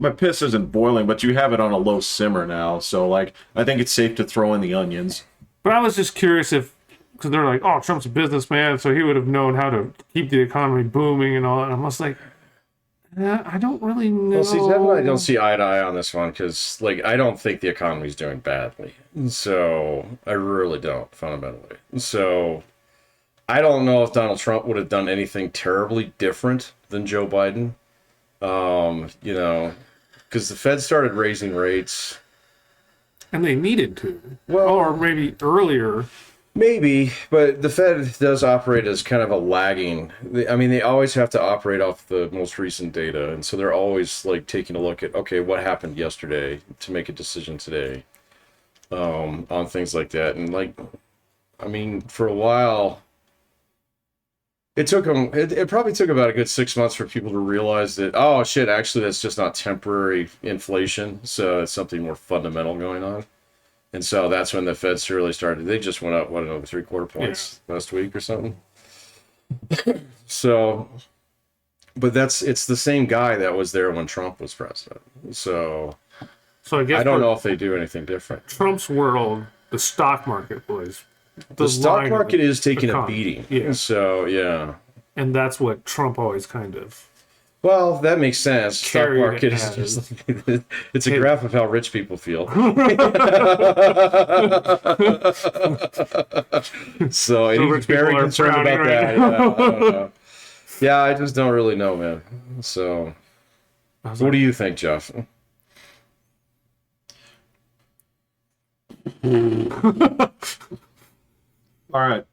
My piss isn't boiling, but you have it on a low simmer now. So, like, I think it's safe to throw in the onions. But I was just curious because they're like, oh, Trump's a businessman, so he would have known how to keep the economy booming and all that. And I was like, I don't really know. well, see, definitely I don't see eye to eye on this one because, like, I don't think the economy's doing badly. So I really don't, fundamentally. So I don't know if Donald Trump would have done anything terribly different than Joe Biden. Because the Fed started raising rates. And they needed to. Well, or maybe earlier. Maybe, but the Fed does operate as kind of a lagging. They always have to operate off the most recent data, and so they're always like taking a look at, okay, what happened yesterday to make a decision today, on things like that. And for a while, it took them. It probably took about a good 6 months for people to realize that, oh shit, actually that's just not temporary inflation, so it's something more fundamental going on. And so that's when the Feds really started. They just went up, another 3/4 points last week or something. So, but it's the same guy that was there when Trump was president. So I guess I don't know if they do anything different. Trump's world, the stock market was The stock market is taking a economy. beating. Yeah. So, yeah. And that's what Trump always kind of... Well, that makes sense. Stock Carried market it is as- just it's a graph of how rich people feel. So he's rich very people are concerned frowning about right that. Yeah, I don't know. Yeah, I just don't really know, man. So what do you think, Jeff? All right.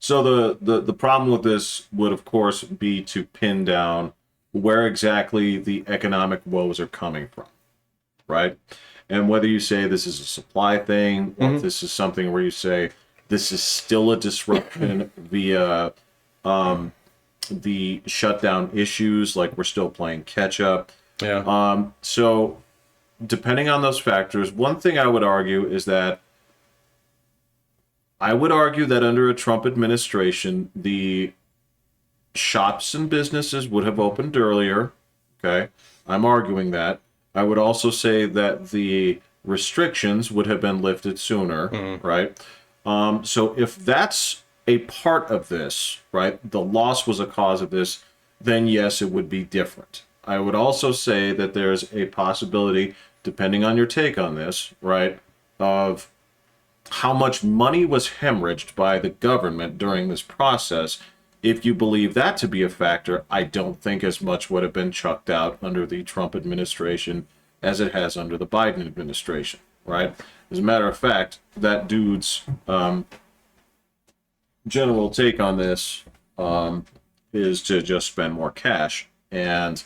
So the problem with this would, of course, be to pin down where exactly the economic woes are coming from, right? And whether you say this is a supply thing, or if this is something where you say this is still a disruption via the shutdown issues, like we're still playing catch up. Yeah. So depending on those factors, one thing I would argue is that under a Trump administration, the shops and businesses would have opened earlier. Okay. I'm arguing that. I would also say that the restrictions would have been lifted sooner, right? So if that's a part of this, right, the loss was a cause of this, then yes, it would be different. I would also say that there's a possibility, depending on your take on this, right, of how much money was hemorrhaged by the government during this process. If you believe that to be a factor, I don't think as much would have been chucked out under the Trump administration as it has under the Biden administration, right? As a matter of fact, that dude's general take on this is to just spend more cash. And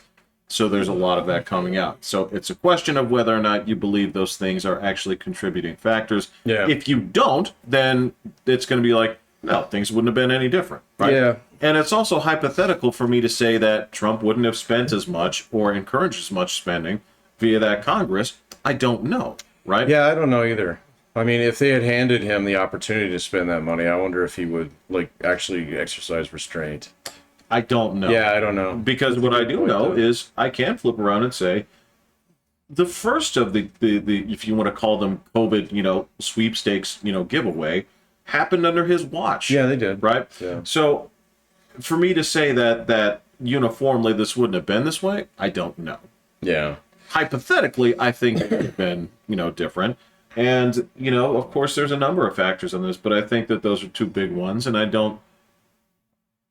so there's a lot of that coming out. So it's a question of whether or not you believe those things are actually contributing factors. Yeah. If you don't, then it's going to be like, no, things wouldn't have been any different, right? Yeah. And it's also hypothetical for me to say that Trump wouldn't have spent as much or encouraged as much spending via that Congress. I don't know, right? Yeah, I don't know either. I mean, if they had handed him the opportunity to spend that money, I wonder if he would actually exercise restraint. I don't know. Yeah, I don't know. Because what I do know is I can flip around and say the first of the if you want to call them COVID, sweepstakes, giveaway happened under his watch. Yeah, they did. Right? Yeah. So for me to say that uniformly this wouldn't have been this way, I don't know. Yeah. Hypothetically, I think it would have been, different. And, of course there's a number of factors on this, but I think that those are two big ones. And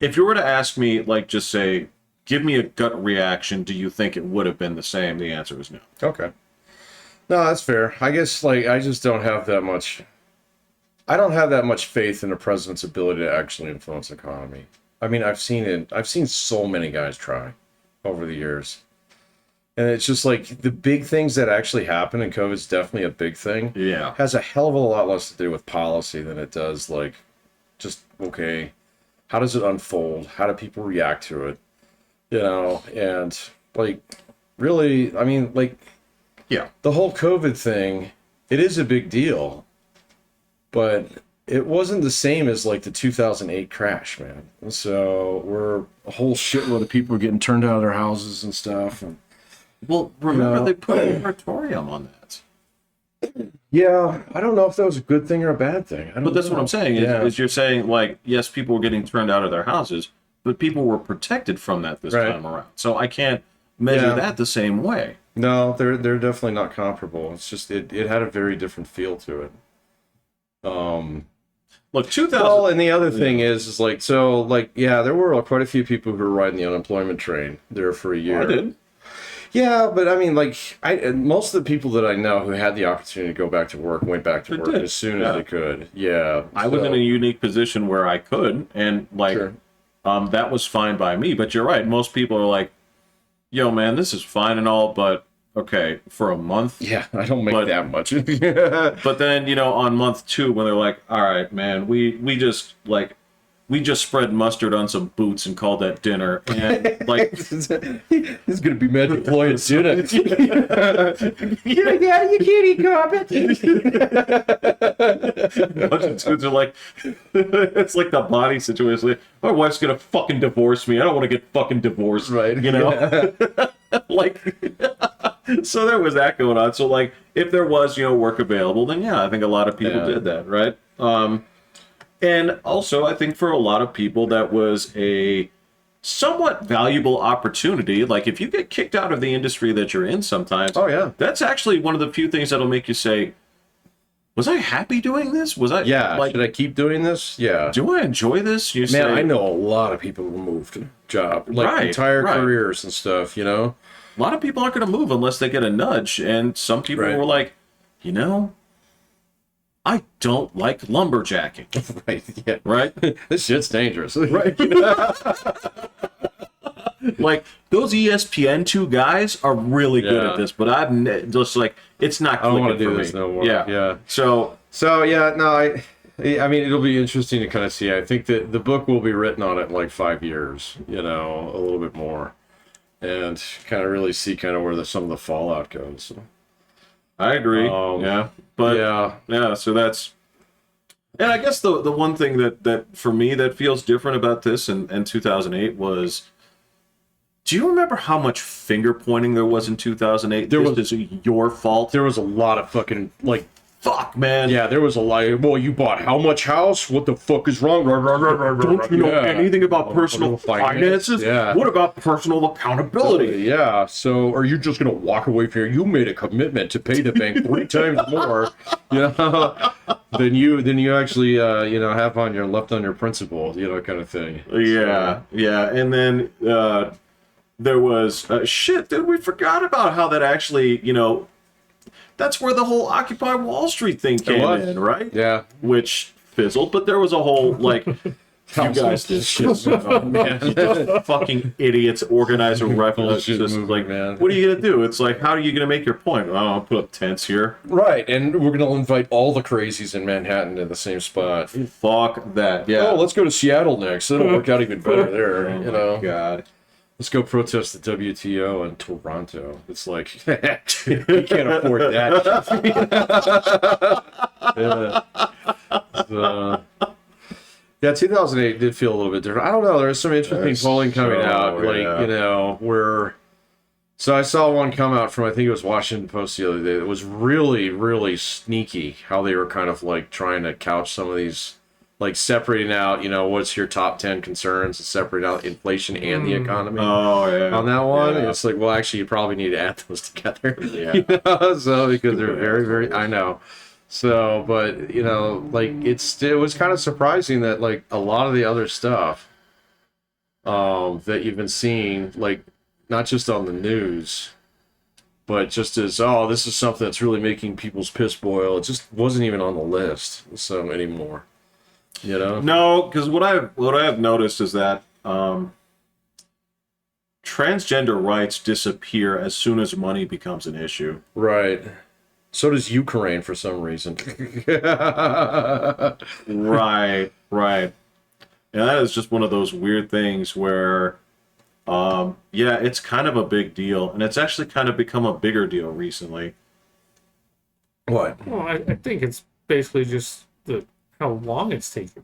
if you were to ask me, like, just say, give me a gut reaction, do you think it would have been the same? The answer is no. Okay. No, that's fair. I guess, I just don't have that much. I don't have that much faith in the president's ability to actually influence the economy. I mean, I've seen it. I've seen so many guys try over the years. And it's just the big things that actually happen, and COVID's definitely a big thing. Yeah. Has a hell of a lot less to do with policy than it does, okay, how does it unfold? How do people react to it? And really, I mean, yeah, the whole COVID thing, it is a big deal, but it wasn't the same as the 2008 crash, man. So we're a whole shitload of people are getting turned out of their houses and stuff. And, well, remember they put a moratorium on that. Yeah, I don't know if that was a good thing or a bad thing. But that's what I'm saying is you're saying yes, people were getting turned out of their houses, but people were protected from that this time around. So I can't measure that the same way. No, they're definitely not comparable. It's just it had a very different feel to it. Look, 2000. Well, and the other thing is there were quite a few people who were riding the unemployment train there for a year. I did. Yeah, but I mean, most of the people that I know who had the opportunity to go back to work went back to work as soon as they could. Yeah, I was in a unique position where I could, and that was fine by me. But you're right. Most people are like, "Yo, man, this is fine and all, but okay, for a month." Yeah, I don't make that much. But then on month 2, when they're like, "All right, man, we just spread mustard on some boots and called that dinner," and he's gonna be mad deployed soon. You're out of your kitty carpet. Bunch of dudes are like, it's like the body situation. My wife's gonna fucking divorce me. I don't want to get fucking divorced, right? So there was that going on. So if there was work available, then I think a lot of people did that, right? And also, I think for a lot of people, that was a somewhat valuable opportunity. If you get kicked out of the industry that you're in sometimes, that's actually one of the few things that'll make you say, was I happy doing this? Was I? Yeah. Should I keep doing this? Yeah. Do I enjoy this? I know a lot of people who moved job, entire careers and stuff, A lot of people aren't going to move unless they get a nudge. And some people were like, I don't like lumberjacking. Right. Yeah. Right? This shit's dangerous. Right. Those ESPN2 guys are really good at this, but I'm just it's not clicking. I don't want to do for this me. no more. Yeah. So yeah, no, I mean, it'll be interesting to kind of see. I think that the book will be written on it in 5 years, a little bit more, and kind of really see where some of the fallout goes. So. I agree. But so that's, and I guess the one thing that for me that feels different about this and 2008 was, do you remember how much finger pointing there was in 2008? This is your fault. There was a lot of fucking fuck, man. Yeah, there was a lot. Well, you bought how much house? What the fuck is wrong? Don't you know anything about personal finances? Yeah. What about personal accountability? Yeah. So, are you just gonna walk away from here? You made a commitment to pay the bank 3 times more, than you actually have on your left on your principal, kind of thing. Yeah, yeah. And then there was shit, dude. We forgot about how that actually, that's where the whole Occupy Wall Street thing came in, right? Yeah. Which fizzled, but there was a whole, you guys did shit. Man. Fucking idiots organize a revolution. Just man. What are you going to do? It's how are you going to make your point? Oh, I'll put up tents here. Right, and we're going to invite all the crazies in Manhattan in the same spot. Fuck that, yeah. Oh, let's go to Seattle next. It'll work out even better there, Oh, God. Let's go protest the WTO in Toronto. It's we can't afford that. Yeah, 2008 did feel a little bit different. I don't know. There's some interesting polling coming out, where So I saw one come out from, I think it was Washington Post the other day. It was really, really sneaky how they were kind of like trying to couch some of these, like separating out, what's your top 10 concerns, and separate out inflation and the economy. Oh yeah. On that one, Yeah. it's like, well, actually, you probably need to add those together. Yeah. So because they're very, very, I know. So, but like it was kind of surprising that like a lot of the other stuff, that you've been seeing, like not just on the news, but just as this is something that's really making people's piss boil. It just wasn't even on the list so anymore. No, because what I have noticed is that transgender rights disappear as soon as money becomes an issue. Right. So does Ukraine for some reason. Right. And that is just one of those weird things where, it's kind of a big deal, and it's actually kind of become a bigger deal recently. What? Well, I think it's basically just how long it's taken.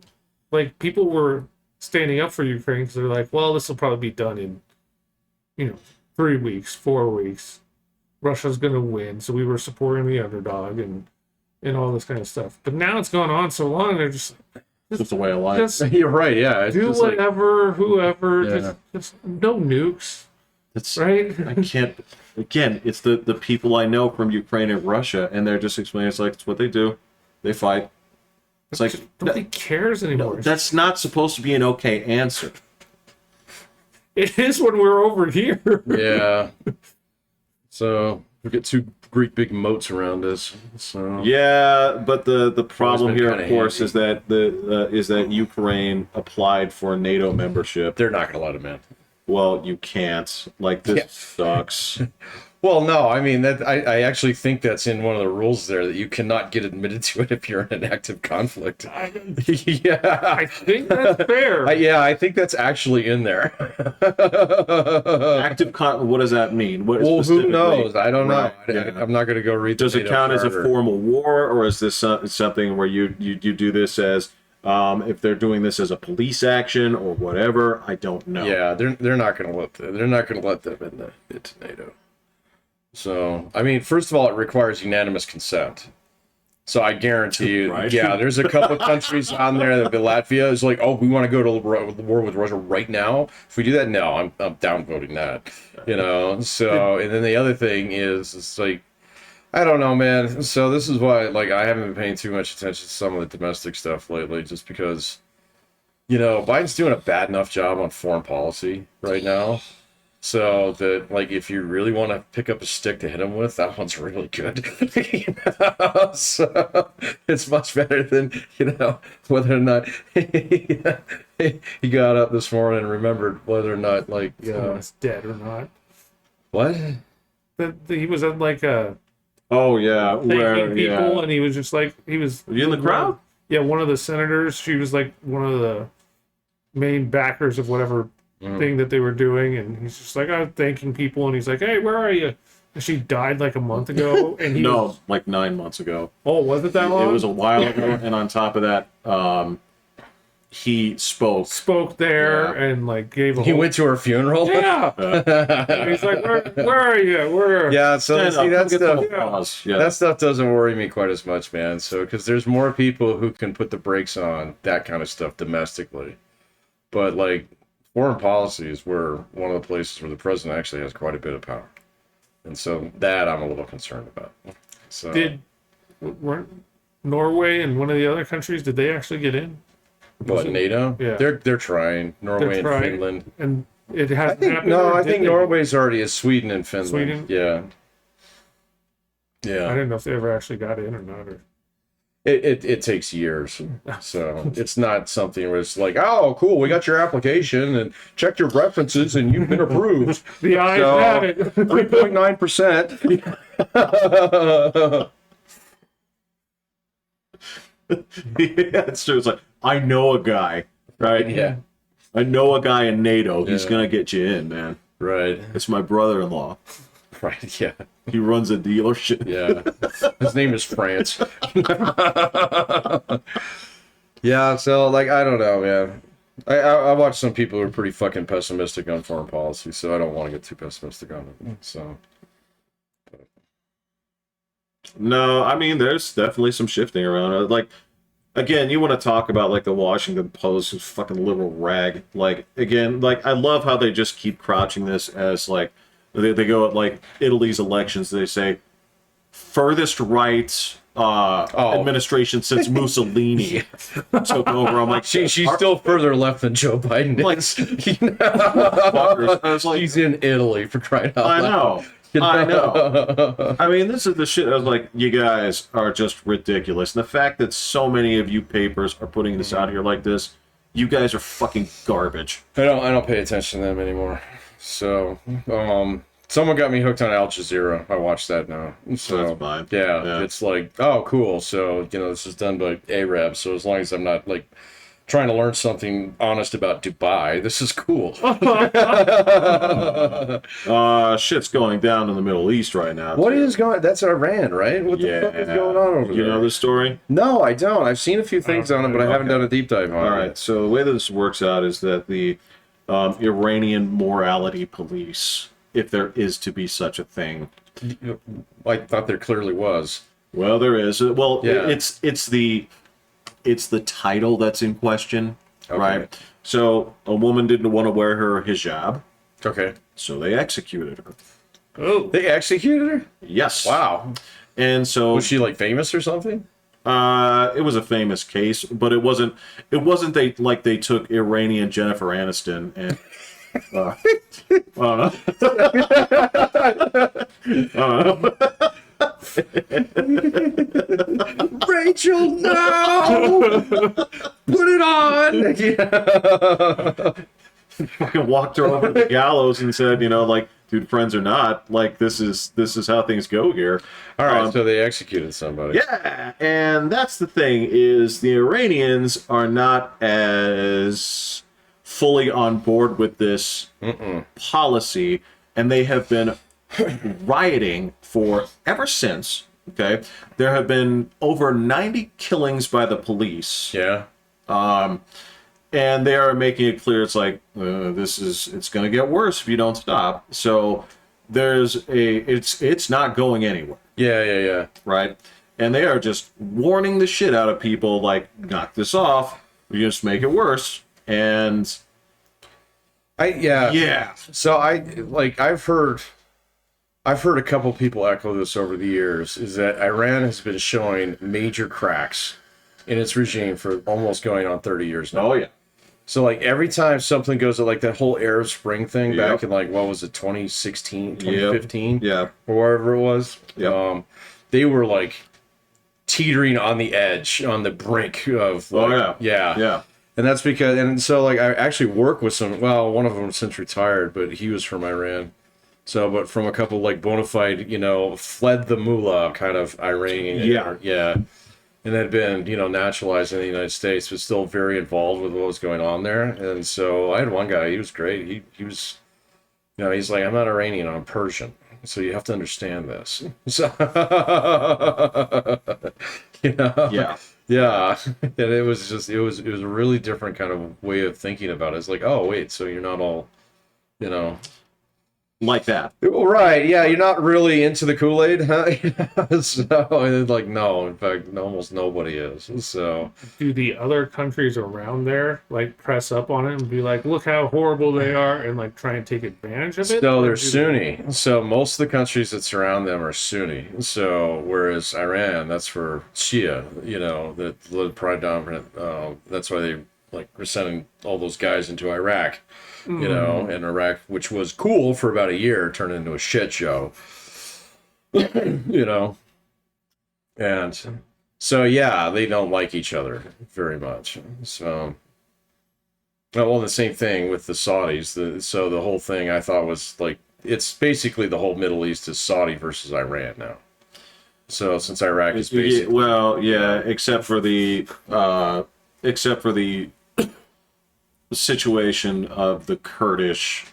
Like, people were standing up for Ukraine because they're like, well, this will probably be done in, 3 weeks, 4 weeks. Russia's going to win, so we were supporting the underdog and all this kind of stuff. But now it's gone on so long, they're just It's just a way of life. You're right, yeah. It's do just whatever, whoever, Yeah. just no nukes, It's right? I can't. Again, it's the people I know from Ukraine and Russia, and they're just explaining it's like it's what they do. They fight. It's like Nobody cares anymore. that's not supposed to be an okay answer. It is when we're over here. Yeah. So we get two great big moats around us. So Yeah, but the problem been here, kinda of course, handy. is that Ukraine applied for NATO membership. they're not going to let him in. Well, you can't. Like this Yeah. sucks. Well, no, I mean that I actually think that's in one of the rules there that you cannot get admitted to it if you're in an active conflict. I Yeah. think that's fair. I think that's actually in there. What does that mean? What Well, who specifically? knows? I don't know. Right, yeah. I'm not going to go read. Does the it NATO count as a charter. formal war, or is this something where you do this as if they're doing this as a police action or whatever? I don't know. Yeah, they're not going to let them into NATO. So, I mean, first of all, it requires unanimous consent. So I guarantee you, Right. yeah, there's a couple of countries on there that Latvia is like, oh, we want to go to the war with Russia right now. If we do that, no, I'm downvoting that. So, and then the other thing is, it's like, I don't know, man. So this is why, like, I haven't been paying too much attention to some of the domestic stuff lately, just because, Biden's doing a bad enough job on foreign policy right now. So that, like, if you really want to pick up a stick to hit him with, that one's really good. So it's much better than, whether or not he got up this morning and remembered whether or not, like, Someone's dead or not. what? He was at like a Oh yeah. Where? thanking people, Yeah. and he was just like Were you in the crowd? Yeah, one of the senators. She was like one of the main backers of whatever thing that they were doing, and he's just like, I'm thanking people, and he's like, hey, where are you? And she died like a month ago, and he No, was, like 9 months ago. oh, was it that long? It was a while ago, and on top of that, he spoke. There Yeah. and like gave a He whole, went to her funeral? yeah. And he's like, where are you? Where? Yeah, so Stand see, up, that get some stuff, applause. Yeah. that stuff doesn't worry me quite as much, man. So, because there's more people who can put the brakes on that kind of stuff domestically. But, like, foreign policy is where one of the places where the president actually has quite a bit of power. And so that I'm a little concerned about. So Weren't Norway and one of the other countries, did they actually get in? But NATO? Yeah. They're trying. Norway They're trying. and Finland. And it hasn't happened. No, or I did think they? Norway's already is Sweden and Finland. Sweden? Yeah. I Yeah. didn't know if they ever actually got in or not. Or It takes years. So it's not something where it's like, oh, cool, we got your application and checked your references and you've been approved. the eyes So, have it. 3.9%. Yeah, it's true. It's like, I know a guy, right? Yeah. I know a guy in NATO. He's Yeah. gonna get you in, man. Right. It's my brother-in-law. Right. Yeah. He runs a dealership. Yeah. His name is France. Yeah. So, like, I don't know, man. I watch some people who are pretty fucking pessimistic on foreign policy, so I don't want to get too pessimistic on it. So. No, I mean, there's definitely some shifting around. Like, again, you want to talk about like the Washington Post, who's fucking liberal rag. Like, again, like I love how they just keep crouching this as like they go at like Italy's elections. They say furthest right administration since Mussolini took over. I'm like, She's still further left than Joe Biden like, is. fuckers. I was like, She's in Italy for crying out loud. I know. I know. I mean, this is the shit. I was like, you guys are just ridiculous. And the fact that so many of you papers are putting this out here like this, you guys are fucking garbage. I don't pay attention to them anymore. So, someone got me hooked on Al Jazeera. I watch that now. So That's fine. Yeah, it's like, oh, cool. So, this is done by Arabs. So as long as I'm not like trying to learn something honest about Dubai, this is cool. Shit's going down in the Middle East right now. What is going? That's Iran, right? What the fuck is going on over there? You know this story? No, I don't. I've seen a few things on it, but I haven't done a deep dive on it. All right. So the way that this works out is that the Iranian morality police, if there is to be such a thing, I thought there clearly was. well, there is. Well, Yeah. it's the title that's in question, Okay. right? So a woman didn't want to wear her hijab, Okay. so they executed her. Oh, They executed her? Yes. Wow. And so Was she like famous or something? it was a famous case, but it wasn't they took Iranian Jennifer Aniston and Rachel, no! Put it on! fucking walked her over to the gallows and said, like, dude, friends or not, like this is how things go here. All right, so they executed somebody. Yeah, and that's the thing is the Iranians are not as fully on board with this policy, and they have been rioting for ever since. Okay, there have been over 90 killings by the police. Yeah. And they are making it clear it's like it's going to get worse if you don't stop. So it's not going anywhere. Yeah. Right? And they are just warning the shit out of people, like, knock this off, you just make it worse. And yeah. So I've heard a couple people echo this over the years, is that Iran has been showing major cracks in its regime for almost going on 30 years now. oh yeah. So like every time something goes, like that whole Arab Spring thing Yep. back in like, what was it, 2016, 2015? Yeah. Or wherever it was. Yep. They were like teetering on the edge, on the brink of like, Yeah. And that's because, and so like I actually work with one of them since retired, but he was from Iran. So, but from a couple like bona fide, fled the mullah kind of Iranian. Yeah. And had been, naturalized in the United States, but still very involved with what was going on there. And so I had one guy, he was great. He was, he's like, I'm not Iranian, I'm Persian. So you have to understand this. So, Yeah. Yeah. And it was a really different kind of way of thinking about it. It's like, oh, wait, so you're not all, Like that. Well, right, yeah, you're not really into the Kool-Aid, huh? So, and like, no, in fact, almost nobody is. So, do the other countries around there like press up on it and be like, look how horrible they are, and like try and take advantage of it? so Or they're do Sunni. So most of the countries that surround them are Sunni. So whereas Iran, that's for Shia, the predominant. That's why they were sending all those guys into Iraq. And Iraq, which was cool for about a year, turned into a shit show. And so, yeah, they don't like each other very much. So, well, the same thing with the Saudis. So the whole thing I thought was like, it's basically the whole Middle East is Saudi versus Iran now. So since Iraq is basically... Well, yeah, except for the situation of the Kurdish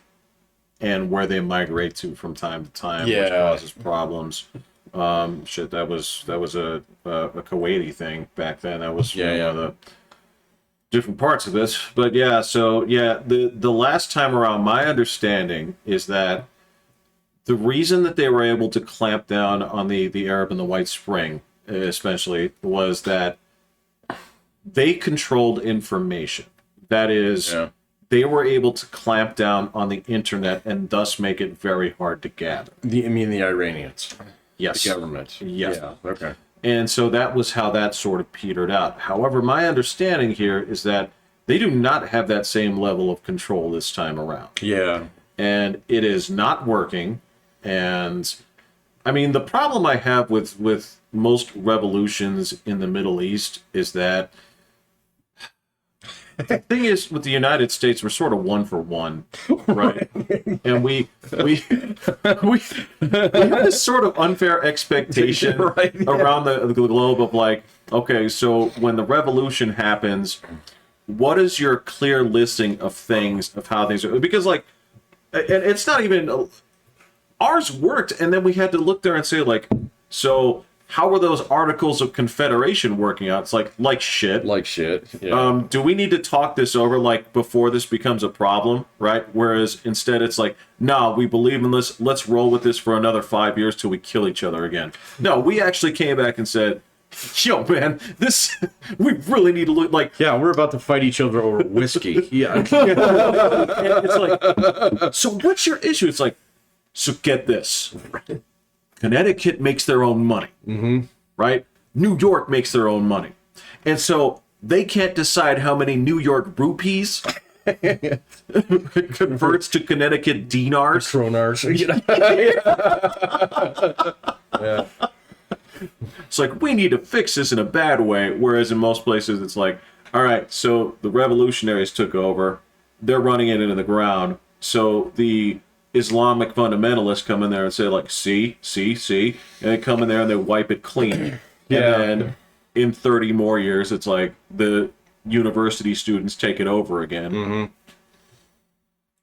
and where they migrate to from time to time, which causes problems. That was a Kuwaiti thing back then. That was one of the different parts of this. But yeah, so yeah, the last time around, my understanding is that the reason that they were able to clamp down on the Arab and the White Spring, especially, was that they controlled information. That is, they were able to clamp down on the internet and thus make it very hard to gather. I mean the Iranians? Yes. The government? Yes. Yeah, okay. And so that was how that sort of petered out. However, my understanding here is that they do not have that same level of control this time around. Yeah. And it is not working. And I mean, the problem I have with most revolutions in the Middle East is that the thing is, with the United States, we're sort of one for one, right? And we have this sort of unfair expectation around the globe of like, okay, so when the revolution happens, what is your clear listing of things, of how things are? Because like, and it's not even, ours worked, and then we had to look there and say like, so how were those Articles of Confederation working out? It's like shit. Like shit. Yeah. Do we need to talk this over like before this becomes a problem, right? Whereas instead it's like, no, we believe in this. Let's roll with this for another 5 years till we kill each other again. No, we actually came back and said, yo, man, this, we really need to look like. Yeah, we're about to fight each other over whiskey. Yeah. And it's like, so what's your issue? It's like, so get this. Connecticut makes their own money, right? New York makes their own money. And so they can't decide how many New York rupees converts to Connecticut dinars. Kronars. Yeah. It's like, we need to fix this in a bad way. Whereas in most places, it's like, all right, so the revolutionaries took over. They're running it into the ground. So the Islamic fundamentalists come in there and say like, see, and they come in there and they wipe it clean. Yeah. And then in 30 more years, it's like the university students take it over again.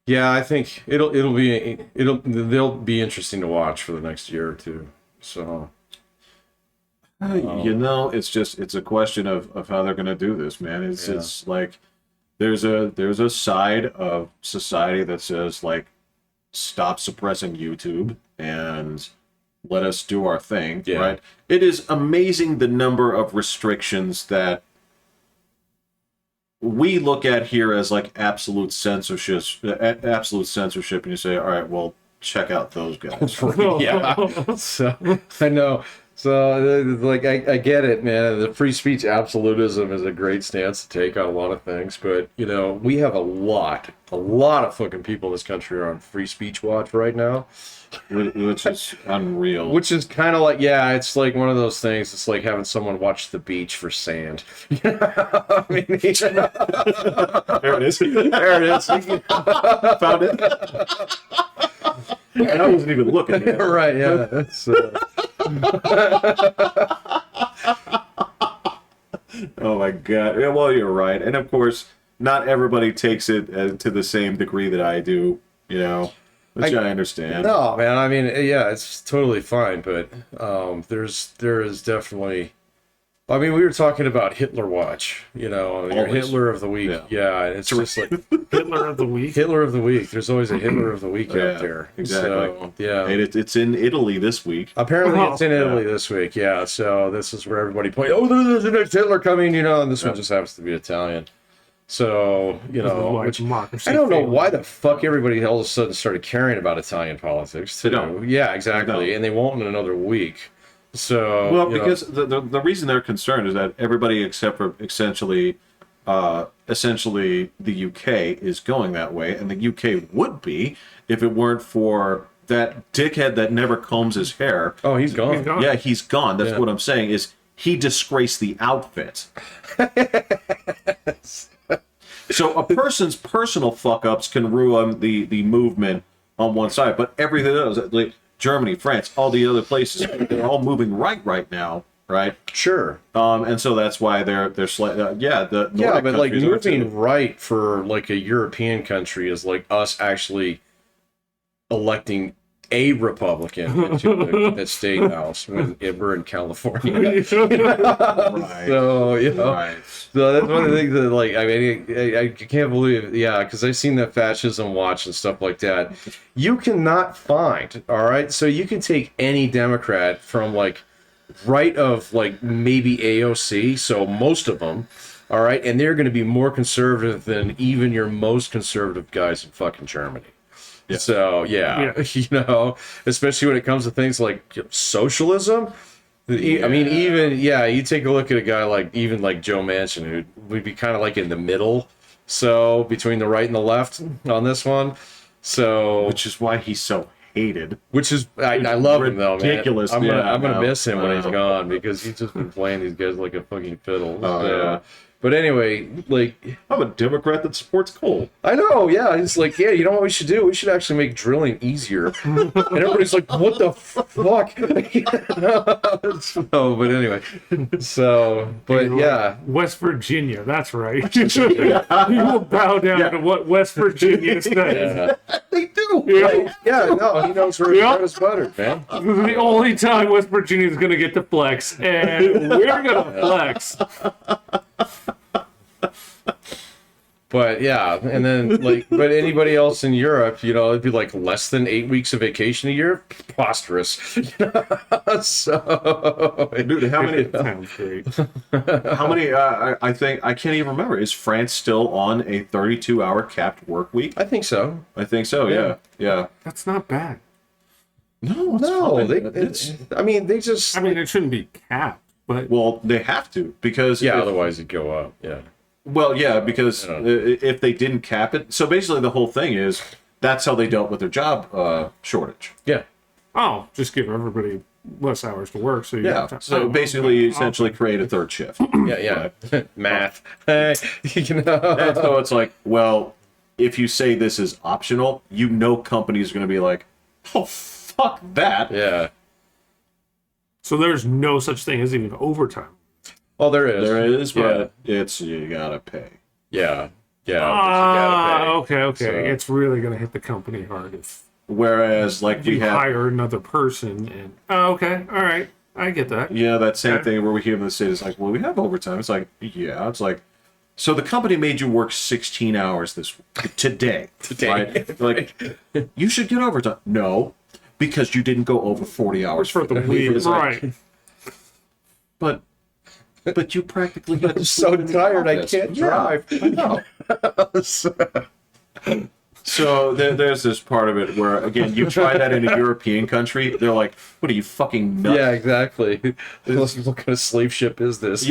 Yeah, I think they'll be interesting to watch for the next year or two. So, you know, it's a question of how they're going to do this, man. It's like there's a side of society that says like, stop suppressing YouTube and let us do our thing, right? It is amazing the number of restrictions that we look at here as like absolute censorship, and you say, all right, well, check out those guys. yeah. So I know. So like I get it, man. The free speech absolutism is a great stance to take on a lot of things, but you know, we have a lot of fucking people in this country are on free speech watch right now, which is unreal. Which is kind of like, yeah, it's like one of those things. It's like having someone watch the beach for sand. I mean, there it is. There it is. Found it. And I wasn't even looking. Right? Yeah. That's, oh my god. Yeah, well, you're right, and of course, not everybody takes it to the same degree that I do. You know, which I understand. No, man. I mean, yeah, it's totally fine, but there is definitely. I mean, we were talking about Hitler Watch, you know, your Hitler of the Week. Yeah, and it's just like Hitler of the Week. Hitler of the Week. There's always a Hitler of the Week out there. Exactly. So, yeah. And it's in Italy this week. Apparently, it's in Italy this week. Yeah. So this is where everybody points. Oh, there's the next Hitler coming, you know, and this one just happens to be Italian. So, you know, which, I don't know why the fuck everybody all of a sudden started caring about Italian politics too. They don't. Yeah, exactly. And they won't in another week. So, well, because the reason they're concerned is that everybody except for essentially the UK is going that way, and the UK would be if it weren't for that dickhead that never combs his hair. Oh, he's gone. Yeah, he's gone. That's what I'm saying. Is he disgraced the outfit? So a person's personal fuck ups can ruin the movement on one side, but everything else, like Germany, France, all the other places, they're all moving right now, right? Sure. And so that's why they're slightly, the Nordic but like countries are moving too. right for like a European country is like us actually electing a Republican into the state house when we're in California. Right. So, you know, Right. so that's one of the things that, like, I mean, I can't believe, yeah, because I've seen that fascism watch and stuff like that. You cannot find, all right? So you can take any Democrat from, like, right of, like, maybe AOC, so most of them, all right? And they're going to be more conservative than even your most conservative guys in fucking Germany. Yeah. So, yeah, you know, especially when it comes to things like socialism. I mean, even, you take a look at a guy like, even like Joe Manchin, who would be kind of like in the middle. So, between the right and the left on this one. So, Which is why he's so hated. which is, I love him though, man. Ridiculous. I'm Yeah, gonna no. miss him when he's gone because he's just been playing these guys like a fucking fiddle. Oh, So, yeah. But anyway, like, I'm a Democrat that supports coal. I know, yeah. It's like, yeah, you know what we should do? We should actually make drilling easier. And everybody's like, what the fuck? So, but anyway. So, but yeah. West Virginia, that's right. You will bow down to what West Virginia says. Yeah. They do. Yeah. Yeah, no, he knows where his bread is buttered, man. This is the only time West Virginia is going to get to flex, and we're going to flex. But yeah, and then like, but anybody else in Europe, you know, it'd be like less than 8 weeks of vacation a year. Preposterous. So, Dude, how many? Sounds great. How many? I think I can't even remember. Is France still on a 32-hour capped work week? I think so. I think so. Yeah. That's not bad. No, it's No, fine. I mean, they just. I mean, it shouldn't be capped, but Well, they have to because Yeah, if- otherwise it'd go up. Yeah. Well, yeah, because Yeah. if they didn't cap it, so basically the whole thing is that's how they dealt with their job shortage. Yeah. oh, just give everybody less hours to work. So you Yeah. have to, So basically, you essentially create a third shift. Yeah. Math. You know. And so it's like, well, if you say this is optional, you know companies are going to be like, oh, fuck that. Yeah. So there's no such thing as even overtime. Oh, there is. There is, but it's you gotta pay. Yeah. Yeah. But you gotta pay. Okay. So- It's really gonna hit the company hard if Whereas, like we you have, hire another person. And okay, all right, I get that. yeah, that same Okay. thing where we hear in the state is like, well, we have overtime. It's like, yeah, it's like, so the company made you work 16 hours today. Right? Like, you should get overtime. No, because you didn't go over 40 hours For the week, It's like, right? But you practically had to I'm so sleep in the tired, I office. can't Yeah, drive. I know. So there's this part of it where, again, you try that in a European country, they're like, what are you, fucking nuts? Yeah, exactly. What kind of slave ship is this?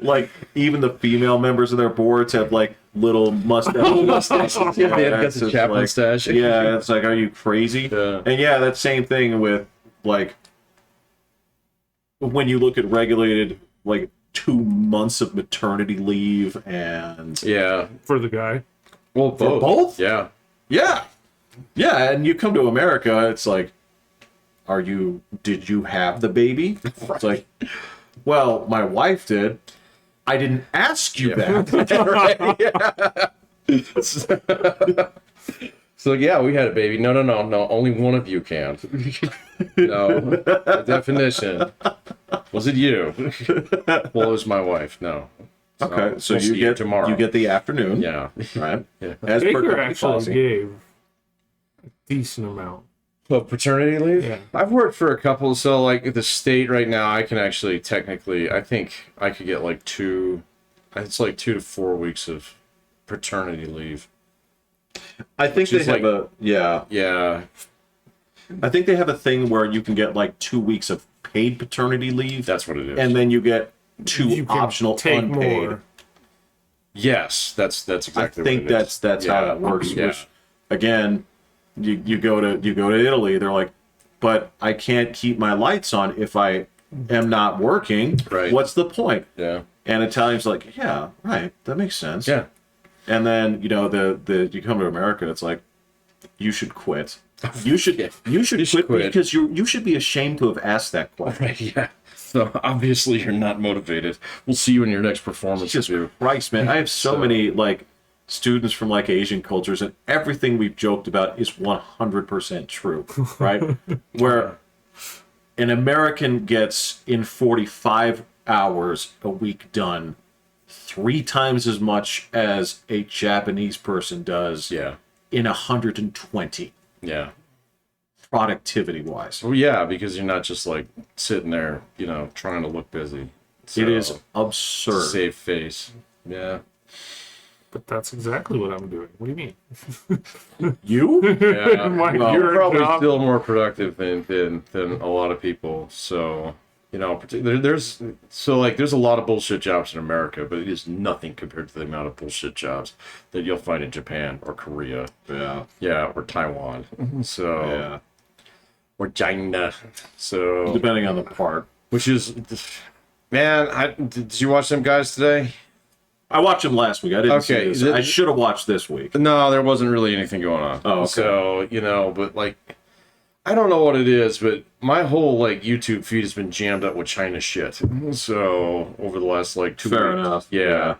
Like, even the female members of their boards have, like, little mustaches. Yeah, they have got It's the just Chaplin like, stash. Yeah, it's like, are you crazy? Yeah. And yeah, that same thing with, like, when you look at regulated, like, 2 months of maternity leave and... Yeah. For the guy. Well, both. both? Yeah. Yeah. Yeah, and you come to America, it's like, did you have the baby? It's like, well, my wife did. I didn't ask you that. So yeah, we had a baby. No. Only one of you can. No. The definition. Was it you? Well, it was my wife. No. Okay, so we'll you see get tomorrow. You get the afternoon. Yeah. Right? Yeah. As per Baker company actually policy. gave a decent amount. Well, paternity leave? Yeah. I've worked for a couple, so like the state right now, I can actually technically, I think I could get like it's like 2 to 4 weeks of paternity leave. I think they is have like- yeah. I think they have a thing where you can get like 2 weeks of paid paternity leave, That's what it is. and then you get 2 You can optional take unpaid. more. Yes, that's I exactly think what it is. that's how Yeah. that works. Yeah. Which, again, you go to Italy, they're like, but I can't keep my lights on if I am not working. Right. What's the point? Yeah. And Italians like, yeah, right, that makes sense. Yeah. And then the you come to America, it's like, you should quit. You should quit, quit. because you should be ashamed to have asked that question. Right, yeah. So obviously you're not motivated. We'll see you in your next performance. Jesus review. Christ, man! I have so many like students from like Asian cultures, and everything we've joked about is 100% true, right? Where an American gets in 45 hours a week done 3 times as much as a Japanese person does Yeah. in 120, Yeah. productivity wise. Well, yeah, because you're not just like sitting there, you know, trying to look busy. So, It is absurd. save face. Yeah. But that's exactly what I'm doing. What do you mean? You? Yeah. My Well, you're your probably job- still more productive than a lot of people. So, you know, there's a lot of bullshit jobs in America, but it is nothing compared to the amount of bullshit jobs that you'll find in Japan or Korea. Yeah. Yeah, or Taiwan. So, Yeah. or China. So, Depending on the part. which is, man, did you watch them guys today? I watched him last week. I didn't see Okay, this. I should have watched this week. No, there wasn't really anything going on. Oh, okay. So, you know, but like, I don't know what it is, but my whole like YouTube feed has been jammed up with China shit. So over the last like 2 Fair weeks. enough. Yeah.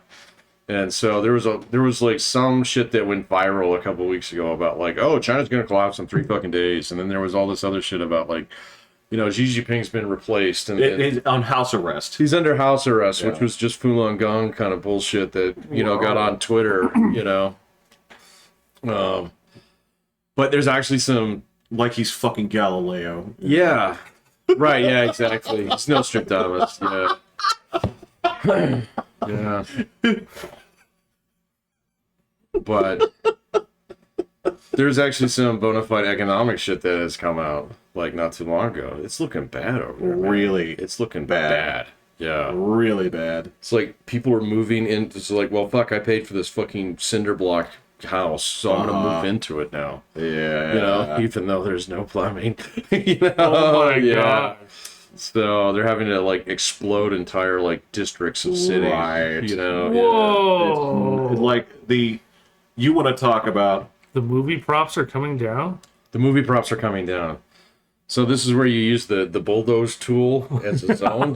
And so there was like some shit that went viral a couple weeks ago about like, oh, China's gonna collapse in 3 fucking days, and then there was all this other shit about like, you know, Xi Jinping's been replaced and It's on house arrest. he's under house arrest, which Yeah. was just Falun Gong kind of bullshit that, you know, got on Twitter, you know. But there's actually some, Like he's fucking Galileo. yeah, right, yeah, exactly. It's Nostradamus, yeah. Yeah. But there's actually some bona fide economic shit that has come out, like, not too long ago. It's looking bad over there, man. Really It's looking bad. bad. Yeah. Really bad. It's like people are moving into, it's like, well, fuck, I paid for this fucking cinder block house, so I'm gonna move into it now. Yeah. You know, even though there's no plumbing. You know? Oh my Yeah. god. So they're having to like explode entire like districts of cities. Right. You know. Whoa. Like you want to talk about The movie props are coming down? Yeah. The movie props are coming down. So this is where you use the bulldoze tool as its own.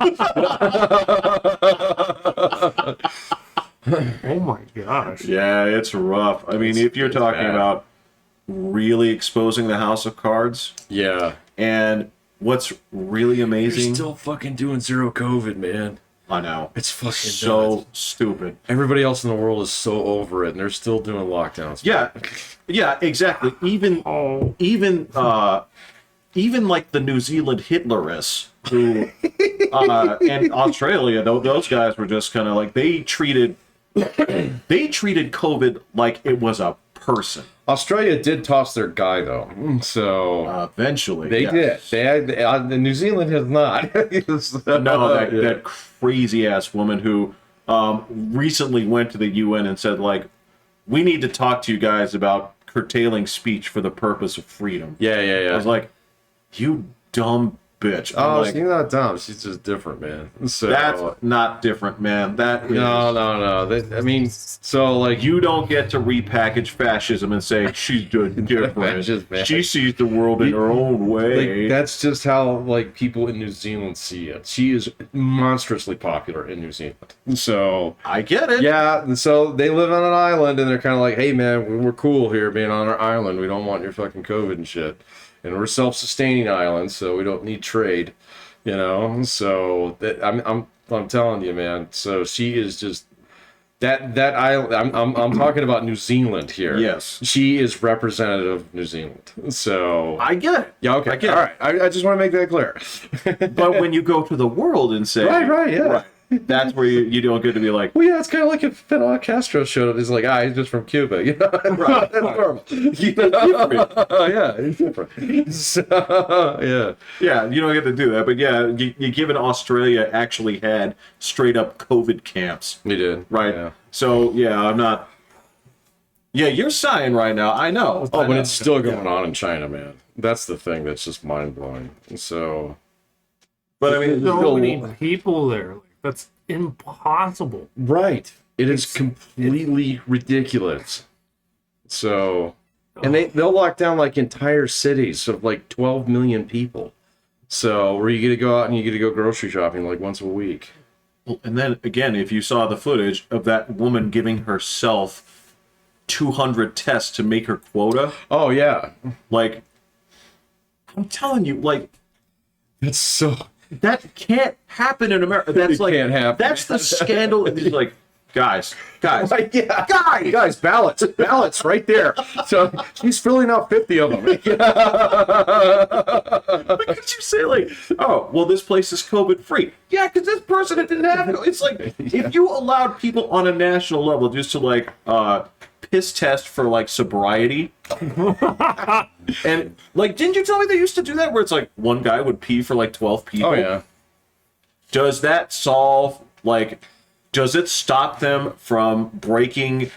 Oh my gosh. Yeah, it's rough. I mean, if you're it's talking bad. about really exposing the house of cards, Yeah. and what's really They're amazing, still fucking doing zero COVID, man. I know, It's fucking so nuts. stupid. Everybody else in the world is so over it, and they're still doing lockdowns. Yeah, exactly. Even like the New Zealand Hitlerists who and Australia, those guys were just kind of like they treated COVID like it was a person. Australia did toss their guy though, so Eventually, they yes. did. The New Zealand has not. No, that crazy ass woman who recently went to the UN and said like, we need to talk to you guys about curtailing speech for the purpose of freedom. Yeah. I was like, you dumb bitch. I'm Oh, like, she's not dumb. She's just different, man. So that's not different, man. That is, no. I mean, so like you don't get to repackage fascism and say she's doing different. Just bad. She sees the world in her own way. like that's just how like people in New Zealand see it. She is monstrously popular in New Zealand. So I get it. yeah, and so they live on an island, and they're kind of like, hey man, we're cool here being on our island. We don't want your fucking COVID and shit. And we're a self-sustaining island, so we don't need trade, you know. So that I'm telling you, man. So she is just that island. I'm talking about New Zealand here. Yes. She is representative of New Zealand. So I get it. yeah, okay, I get all it. right. I just want to make that clear. But when you go to the world and say, Right, yeah. that's where you don't get to be like, Well, yeah, it's kind of like if Fidel Castro showed up. He's like, he's just from Cuba, you know. Right. That's normal. You know? Yeah, it's different. So, yeah. yeah, you don't get to do that. But yeah, you given Australia actually had straight up COVID camps, We did. right? Yeah. So yeah, I'm not. Yeah, you're sighing right now. I know. Oh, I but know. it's still going on in China, man. That's the thing that's just mind blowing. So, But I mean, So many people there. Like, that's impossible. right. It is completely ridiculous. So, and they'll lock down like entire cities of like 12 million people. So, where you get to go out and you get to go grocery shopping like once a week. and then again, if you saw the footage of that woman giving herself 200 tests to make her quota. Oh yeah, Like, I'm telling you, like, it's so. that can't happen in America. That's like, can't happen. that's the scandal. It's like, guys, Like, yeah, guys, ballots, right there. So he's filling out 50 of them. But could you say like, oh, well, this place is COVID free? Yeah, because this person didn't have it. It's like if you allowed people on a national level just to like piss test for like sobriety, and like, didn't you tell me they used to do that where it's like one guy would pee for like 12 people? Oh yeah. Does that solve like? Does it stop them from breaking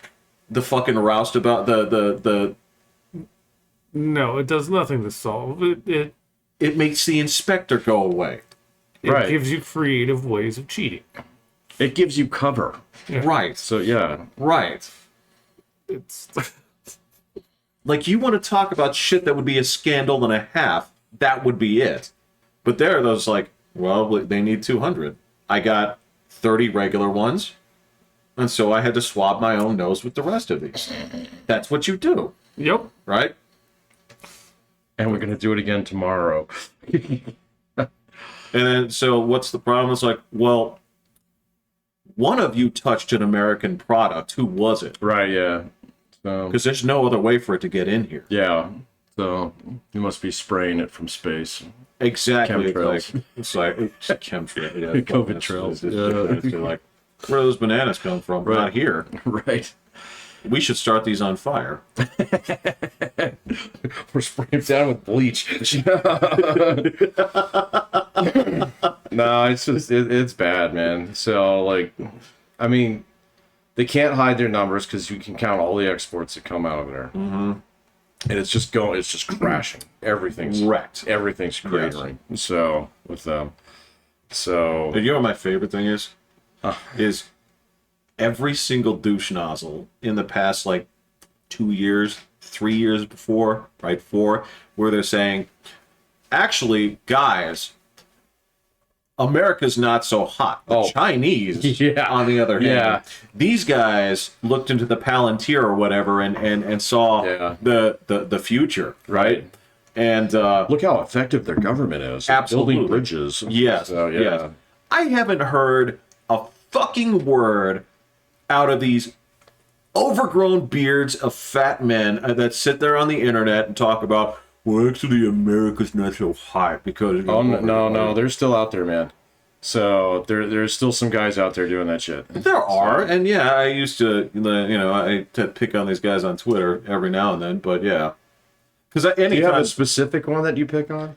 the fucking roust about the? No, it does nothing to solve it. It makes the inspector go away. It Right. gives you creative ways of cheating. It gives you cover. Right. So yeah. Right. It's Like, you want to talk about shit that would be a scandal and a half, that would be it. But there are those like, well, they need 200. I got 30 regular ones, and so I had to swab my own nose with the rest of these. That's what you do, yep. right? And we're gonna do it again tomorrow. And then, so what's the problem? It's like, well, one of you touched an American product. Who was it? Right. Yeah. So Because there's no other way for it to get in here. yeah. So you must be spraying it from space. Exactly. Chemtrails. It's like chemtrails. Yeah, COVID trails. It's like, where do those bananas come from? Right. Not here. Right. We should start these on fire. We're spraying down with bleach. No, it's just it's bad, man. So like, I mean, they can't hide their numbers because you can count all the exports that come out of there, and it's just crashing. Everything's Wrecked. Everything's cratering. So with them, so And you know what my favorite thing is? Is every single douche nozzle in the past like 2 years, 3 years before, right, 4, where they're saying, actually, guys, America's not so hot. The Chinese, Yeah. on the other hand, Yeah. these guys looked into the Palantir or whatever and saw Yeah. the future, right? And look how effective their government is. Absolutely. Building bridges. yes, So, yeah. yes. I haven't heard a fucking word out of these overgrown beards of fat men that sit there on the internet and talk about, well, actually, America's not so hot because... Oh no, they're still out there, man. So there's still some guys out there doing that shit. There are, and yeah, I used to, I pick on these guys on Twitter every now and then, but yeah. Because Do you have anytime... a specific one that you pick on?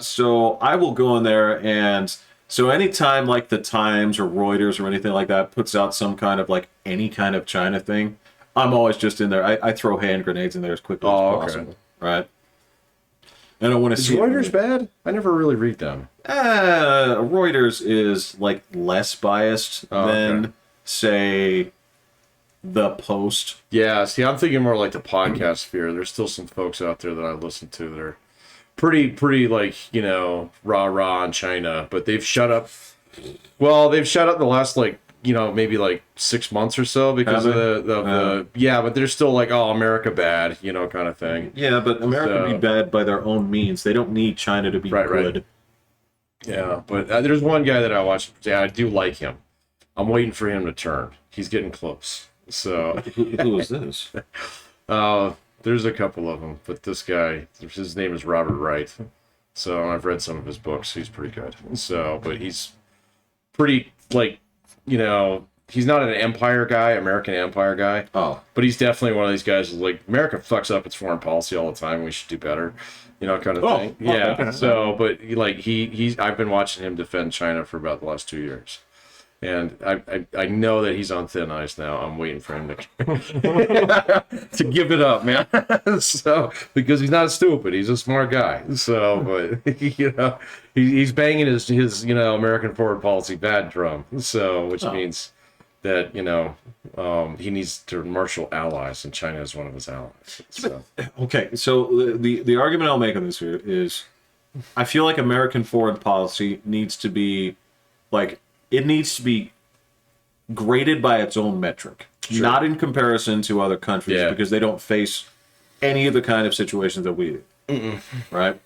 So I will go in there and... So anytime like the Times or Reuters or anything like that puts out some kind of like any kind of China thing, I'm always just in there. I throw hand grenades in there as quickly as possible. Right. And I want to Is see Reuters bad? I never really read them. Reuters is like less biased than say the Post. Yeah, see, I'm thinking more like the podcast sphere. There's still some folks out there that I listen to that are pretty like, rah on China, but they've shut up. Well, they've shut up the last like, maybe like 6 months or so because of the but they're still like, oh, America bad, kind of thing. Yeah, but America be bad by their own means. They don't need China to be good. Right. Yeah, but there's one guy that I watch. Yeah, I do like him. I'm waiting for him to turn. He's getting close. So Who is this? there's a couple of them, but this guy, his name is Robert Wright. So I've read some of his books. He's pretty good. So, but he's pretty like, he's not an American empire guy. Oh, but he's definitely one of these guys who's like, America fucks up its foreign policy all the time. We should do better, kind of thing. Yeah. Okay. So, but he's I've been watching him defend China for about the last 2 years. And I know that he's on thin ice now. I'm waiting for him to to give it up, man. So because he's not stupid, he's a smart guy. So, but he's banging his American foreign policy bad drum. So, which means that he needs to marshal allies, and China is one of his allies. So. okay. So the argument I'll make on this here is, I feel like American foreign policy needs to be like. It needs to be graded by its own metric. Sure. Not in comparison to other countries, because they don't face any of the kind of situations that we do. Right?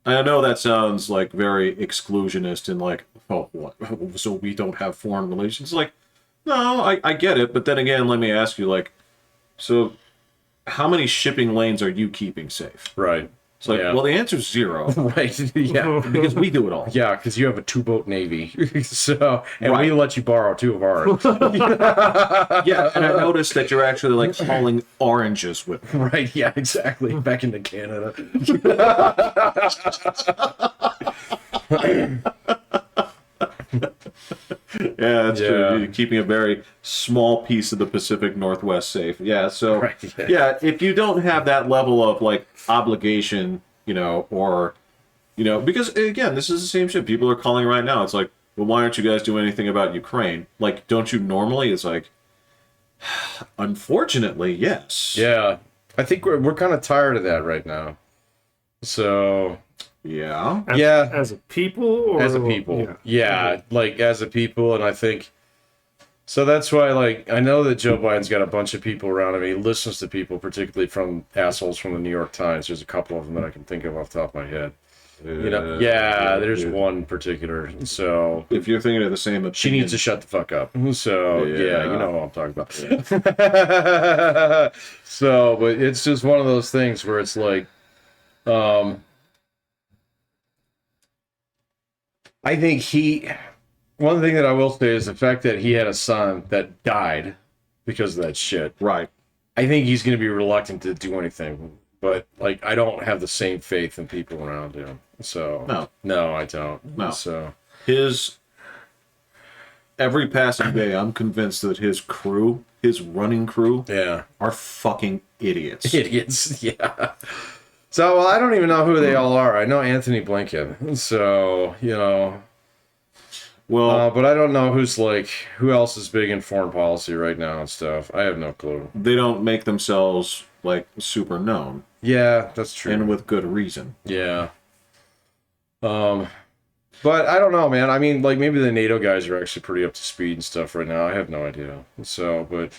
I know that sounds like very exclusionist and like, oh, what? So we don't have foreign relations? Like, no, I get it. But then again, let me ask you, like, so how many shipping lanes are you keeping safe? Right. It's like, well, the answer's 0. Right. Yeah. Because we do it all. Yeah, because you have a 2-boat navy. So, and Right. we let you borrow 2 of ours. Yeah, and I noticed that you're actually like hauling oranges with them. Right. Yeah, exactly. Back into Canada. Yeah, that's true. You're keeping a very small piece of the Pacific Northwest safe. Yeah, so Right, yeah, if you don't have that level of like obligation, or because again, this is the same shit. People are calling right now. It's like, well, why aren't you guys doing anything about Ukraine? Like, don't you normally? It's like, unfortunately, yes. Yeah. I think we're kind of tired of that right now. So Yeah. As a people, or as a people, like as a people, and I think so. That's why, like, I know that Joe Biden's got a bunch of people around him. He listens to people, particularly from assholes from the New York Times. There's a couple of them that I can think of off the top of my head. There's one particular. So if you're thinking of the same opinion, she needs to shut the fuck up. So yeah, you know what I'm talking about. Yeah. So, but it's just one of those things where it's like, I think one thing that I will say is the fact that he had a son that died because of that shit. Right. I think he's going to be reluctant to do anything, but like, I don't have the same faith in people around him. So no, I don't. No. So every passing day, I'm convinced that his running crew, are fucking idiots. Idiots, yeah. So, well, I don't even know who they all are. I know Anthony Blinken. So, well, but I don't know who else is big in foreign policy right now and stuff. I have no clue. They don't make themselves like super known. Yeah, that's true. And with good reason. Yeah. But I don't know, man. I mean, like, maybe the NATO guys are actually pretty up to speed and stuff right now. I have no idea. So, but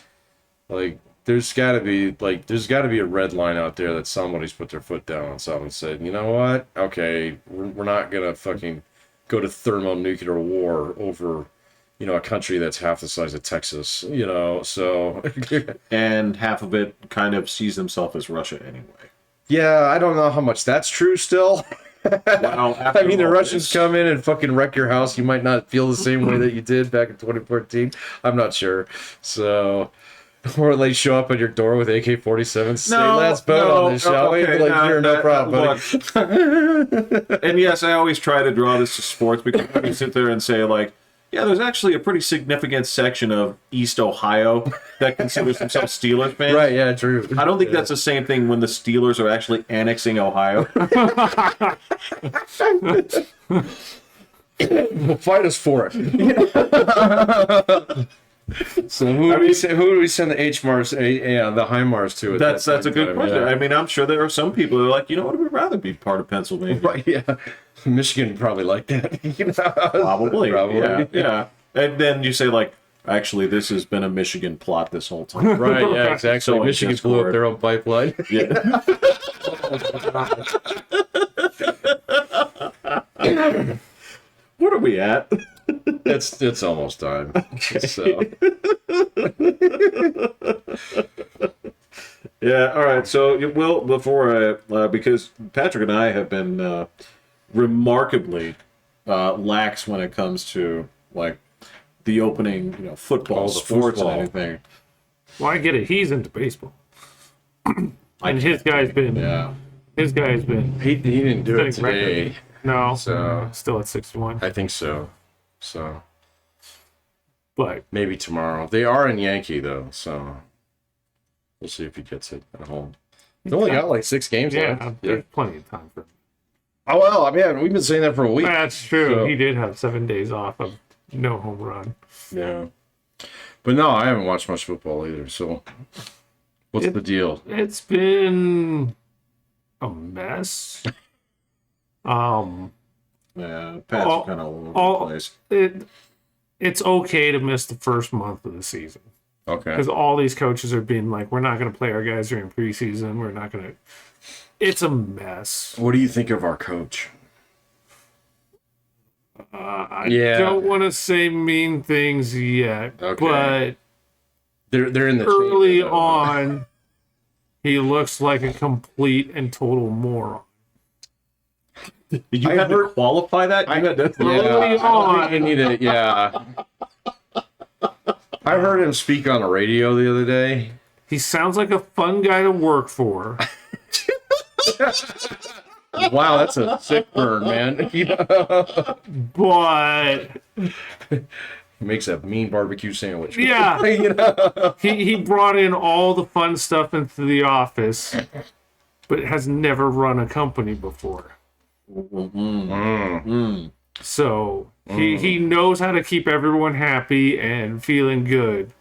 like, there's got to be a red line out there that somebody's put their foot down on something and said, you know what? Okay, we're not gonna fucking go to thermonuclear war over, a country that's half the size of Texas. So and half of it kind of sees themselves as Russia anyway. Yeah, I don't know how much that's true still. Well, I mean, the Russians come in and fucking wreck your house. You might not feel the same way that you did back in 2014. I'm not sure. So, or they show up at your door with AK-47s. Say, let's vote on this, shall we? No problem, buddy. And yes, I always try to draw this to sports because I can sit there and say, like, yeah, there's actually a pretty significant section of East Ohio that considers themselves Steelers fans. Right, yeah, true. I don't think that's the same thing when the Steelers are actually annexing Ohio. Well, fight us for it. So who do we send the HMARS, the HIMARS to? That's a good question. Yeah. I mean, I'm sure there are some people who are like, what, we'd rather be part of Pennsylvania. Right, yeah. Michigan probably like that. Probably. Yeah. And then you say, like, actually, this has been a Michigan plot this whole time. Right, yeah, exactly. So Michigan blew up their own pipeline. Yeah. What are we at? It's almost time. Okay. So. Yeah, all right. So, because Patrick and I have been remarkably lax when it comes to, like, the opening, football, sports, and anything. Well, I get it. He's into baseball. And his guy's been... Yeah. His guy's been... He didn't do it today. Record. No. So still at 6-1. I think so. So... But maybe tomorrow. They are in Yankee, though, so... We'll see if he gets it at home. He's only got like 6 games left. There's plenty of time for him. Oh, well, I mean, we've been saying that for a week. That's true. So. He did have 7 days off of no home run. Yeah. But no, I haven't watched much football either, so... What's the deal? It's been a mess. Yeah, Pats are kind of all over the place. it's okay to miss the first month of the season. Okay. Because all these coaches are being like, we're not going to play our guys during preseason. We're not going to. It's a mess. What do you think of our coach? I don't want to say mean things yet, Okay. but They're in the early chamber, though. on, he looks like a complete and total moron. You had to qualify that? You had to... Early on. I need it. Yeah. I heard him speak on the radio the other day. He sounds like a fun guy to work for. Wow, that's a sick burn, man. But He makes a mean barbecue sandwich. yeah, You know? he brought in all the fun stuff into the office, but has never run a company before. So he knows how to keep everyone happy and feeling good.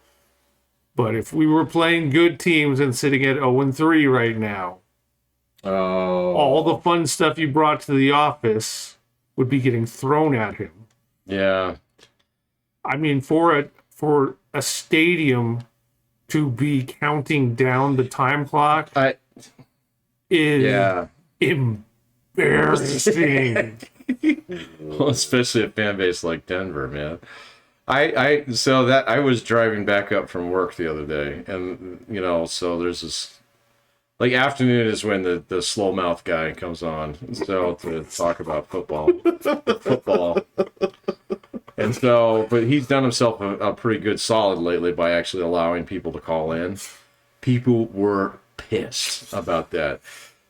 But if we were playing good teams and sitting at 0-3 right now, all the fun stuff you brought to the office would be getting thrown at him. Yeah. I mean, for a stadium to be counting down the time clock is embarrassing. Well, especially a fan base like Denver, man. I was driving back up from work the other day, and so there's this afternoon is when the slow mouth guy comes on, so to talk about football. And so, but he's done himself a pretty good solid lately by actually allowing people to call in. People were pissed about that.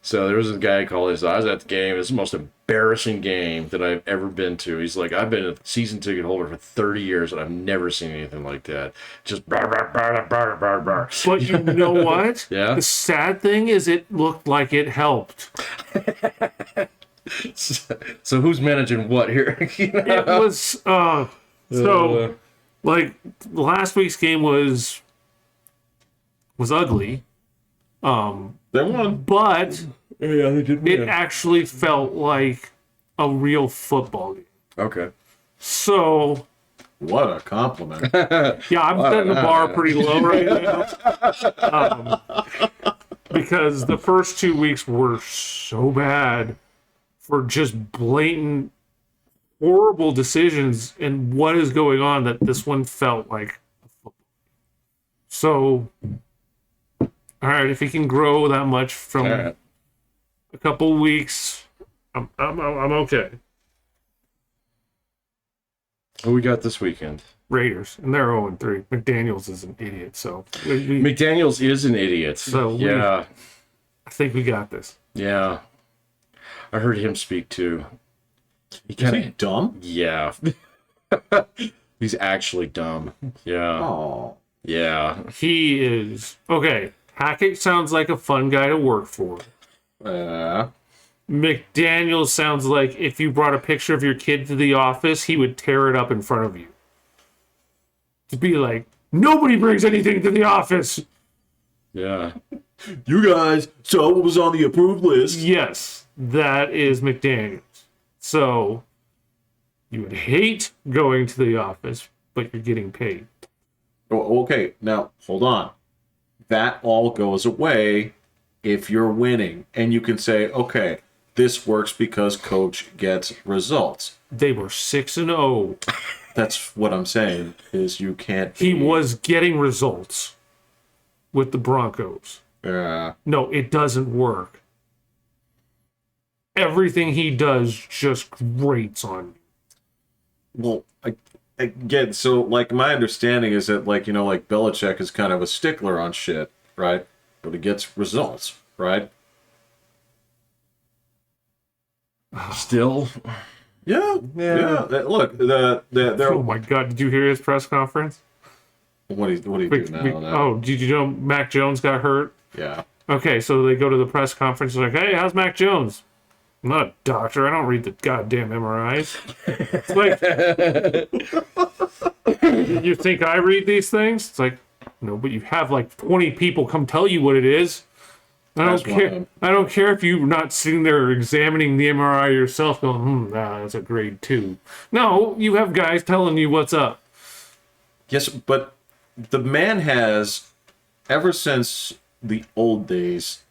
So there was a guy called us. I was at the game. It's the most embarrassing game that I've ever been to. He's like, I've been a season ticket holder for 30 years, and I've never seen anything like that. Just bar, bar, bar, bar, bar, bar. But you know what? Yeah. The sad thing is it looked like it helped. So who's managing what here? It was last week's game was ugly. They won. But Yeah, they did it actually felt like a real football game. Okay. So What a compliment. yeah, I'm setting the bar pretty low right now. Because the first 2 weeks were so bad for just blatant, horrible decisions and what is going on that this one felt like a football game. So, all right, if he can grow that much from a couple weeks, I'm okay. Who we got this weekend? Raiders, and they're 0-3. McDaniels is an idiot, so McDaniels is an idiot. So yeah, I think we got this. yeah. I heard him speak too. Is he dumb? Yeah. He's actually dumb. Yeah. Oh. Yeah. He is okay. Hackett sounds like a fun guy to work for. McDaniels sounds like if you brought a picture of your kid to the office, he would tear it up in front of you. To be like, nobody brings anything to the office. Yeah. You guys saw what was on the approved list. Yes, that is McDaniels. So you would hate going to the office, but you're getting paid. Okay, now hold on. That all goes away if you're winning. And you can say, okay, this works because coach gets results. They were 6-0. That's what I'm saying, is you can't... He was getting results with the Broncos. Yeah. No, it doesn't work. Everything he does just grates on you. Well, again, so, like, my understanding is that, like, like Belichick is kind of a stickler on shit, right? But he gets results, right? Still. Yeah. Look, Oh my God! Did you hear his press conference? What do you do now? Oh, did you know Mac Jones got hurt? Yeah. Okay, so they go to the press conference like, "Hey, how's Mac Jones?" I'm not a doctor. I don't read the goddamn MRIs. It's like, you think I read these things? It's like, no, but you have like 20 people come tell you what it is. I don't care. I don't care if you're not sitting there examining the MRI yourself going, that's a grade 2. No, you have guys telling you what's up. Yes, but the man has, ever since the old days,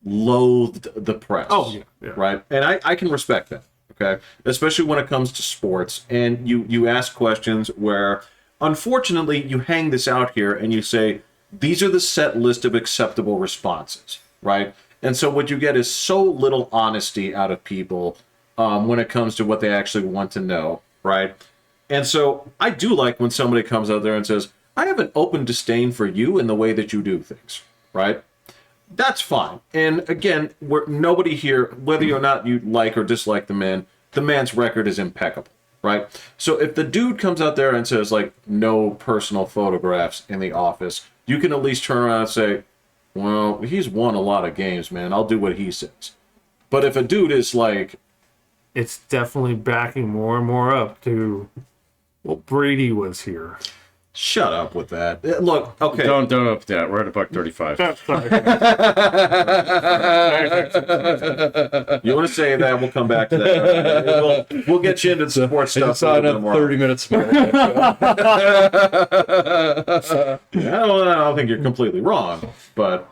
loathed the press. Oh, yeah. Right? And I can respect that, okay? Especially when it comes to sports. And you ask questions where, unfortunately, you hang this out here and you say, these are the set list of acceptable responses, right? And so what you get is so little honesty out of people when it comes to what they actually want to know, right? And so I do like when somebody comes out there and says, I have an open disdain for you and the way that you do things, right? That's fine. And again, nobody here, whether or not you like or dislike the man's record is impeccable, right? So if the dude comes out there and says, like, no personal photographs in the office, you can at least turn around and say, well, he's won a lot of games, man. I'll do what he says. But if a dude is like... It's definitely backing more and more up to, well, Brady was here. Shut up with that. Look, okay. Don't up that. We're at $1.35. You want to say that? We'll come back to that. We'll get you into the sports stuff. It's on a 30 minutes more. I don't think you're completely wrong, but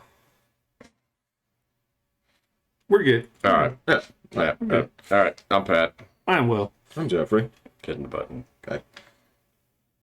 We're good. All right. yeah. All right. I'm Pat. I'm Will. I'm Jeffrey. Hitting the button. Okay.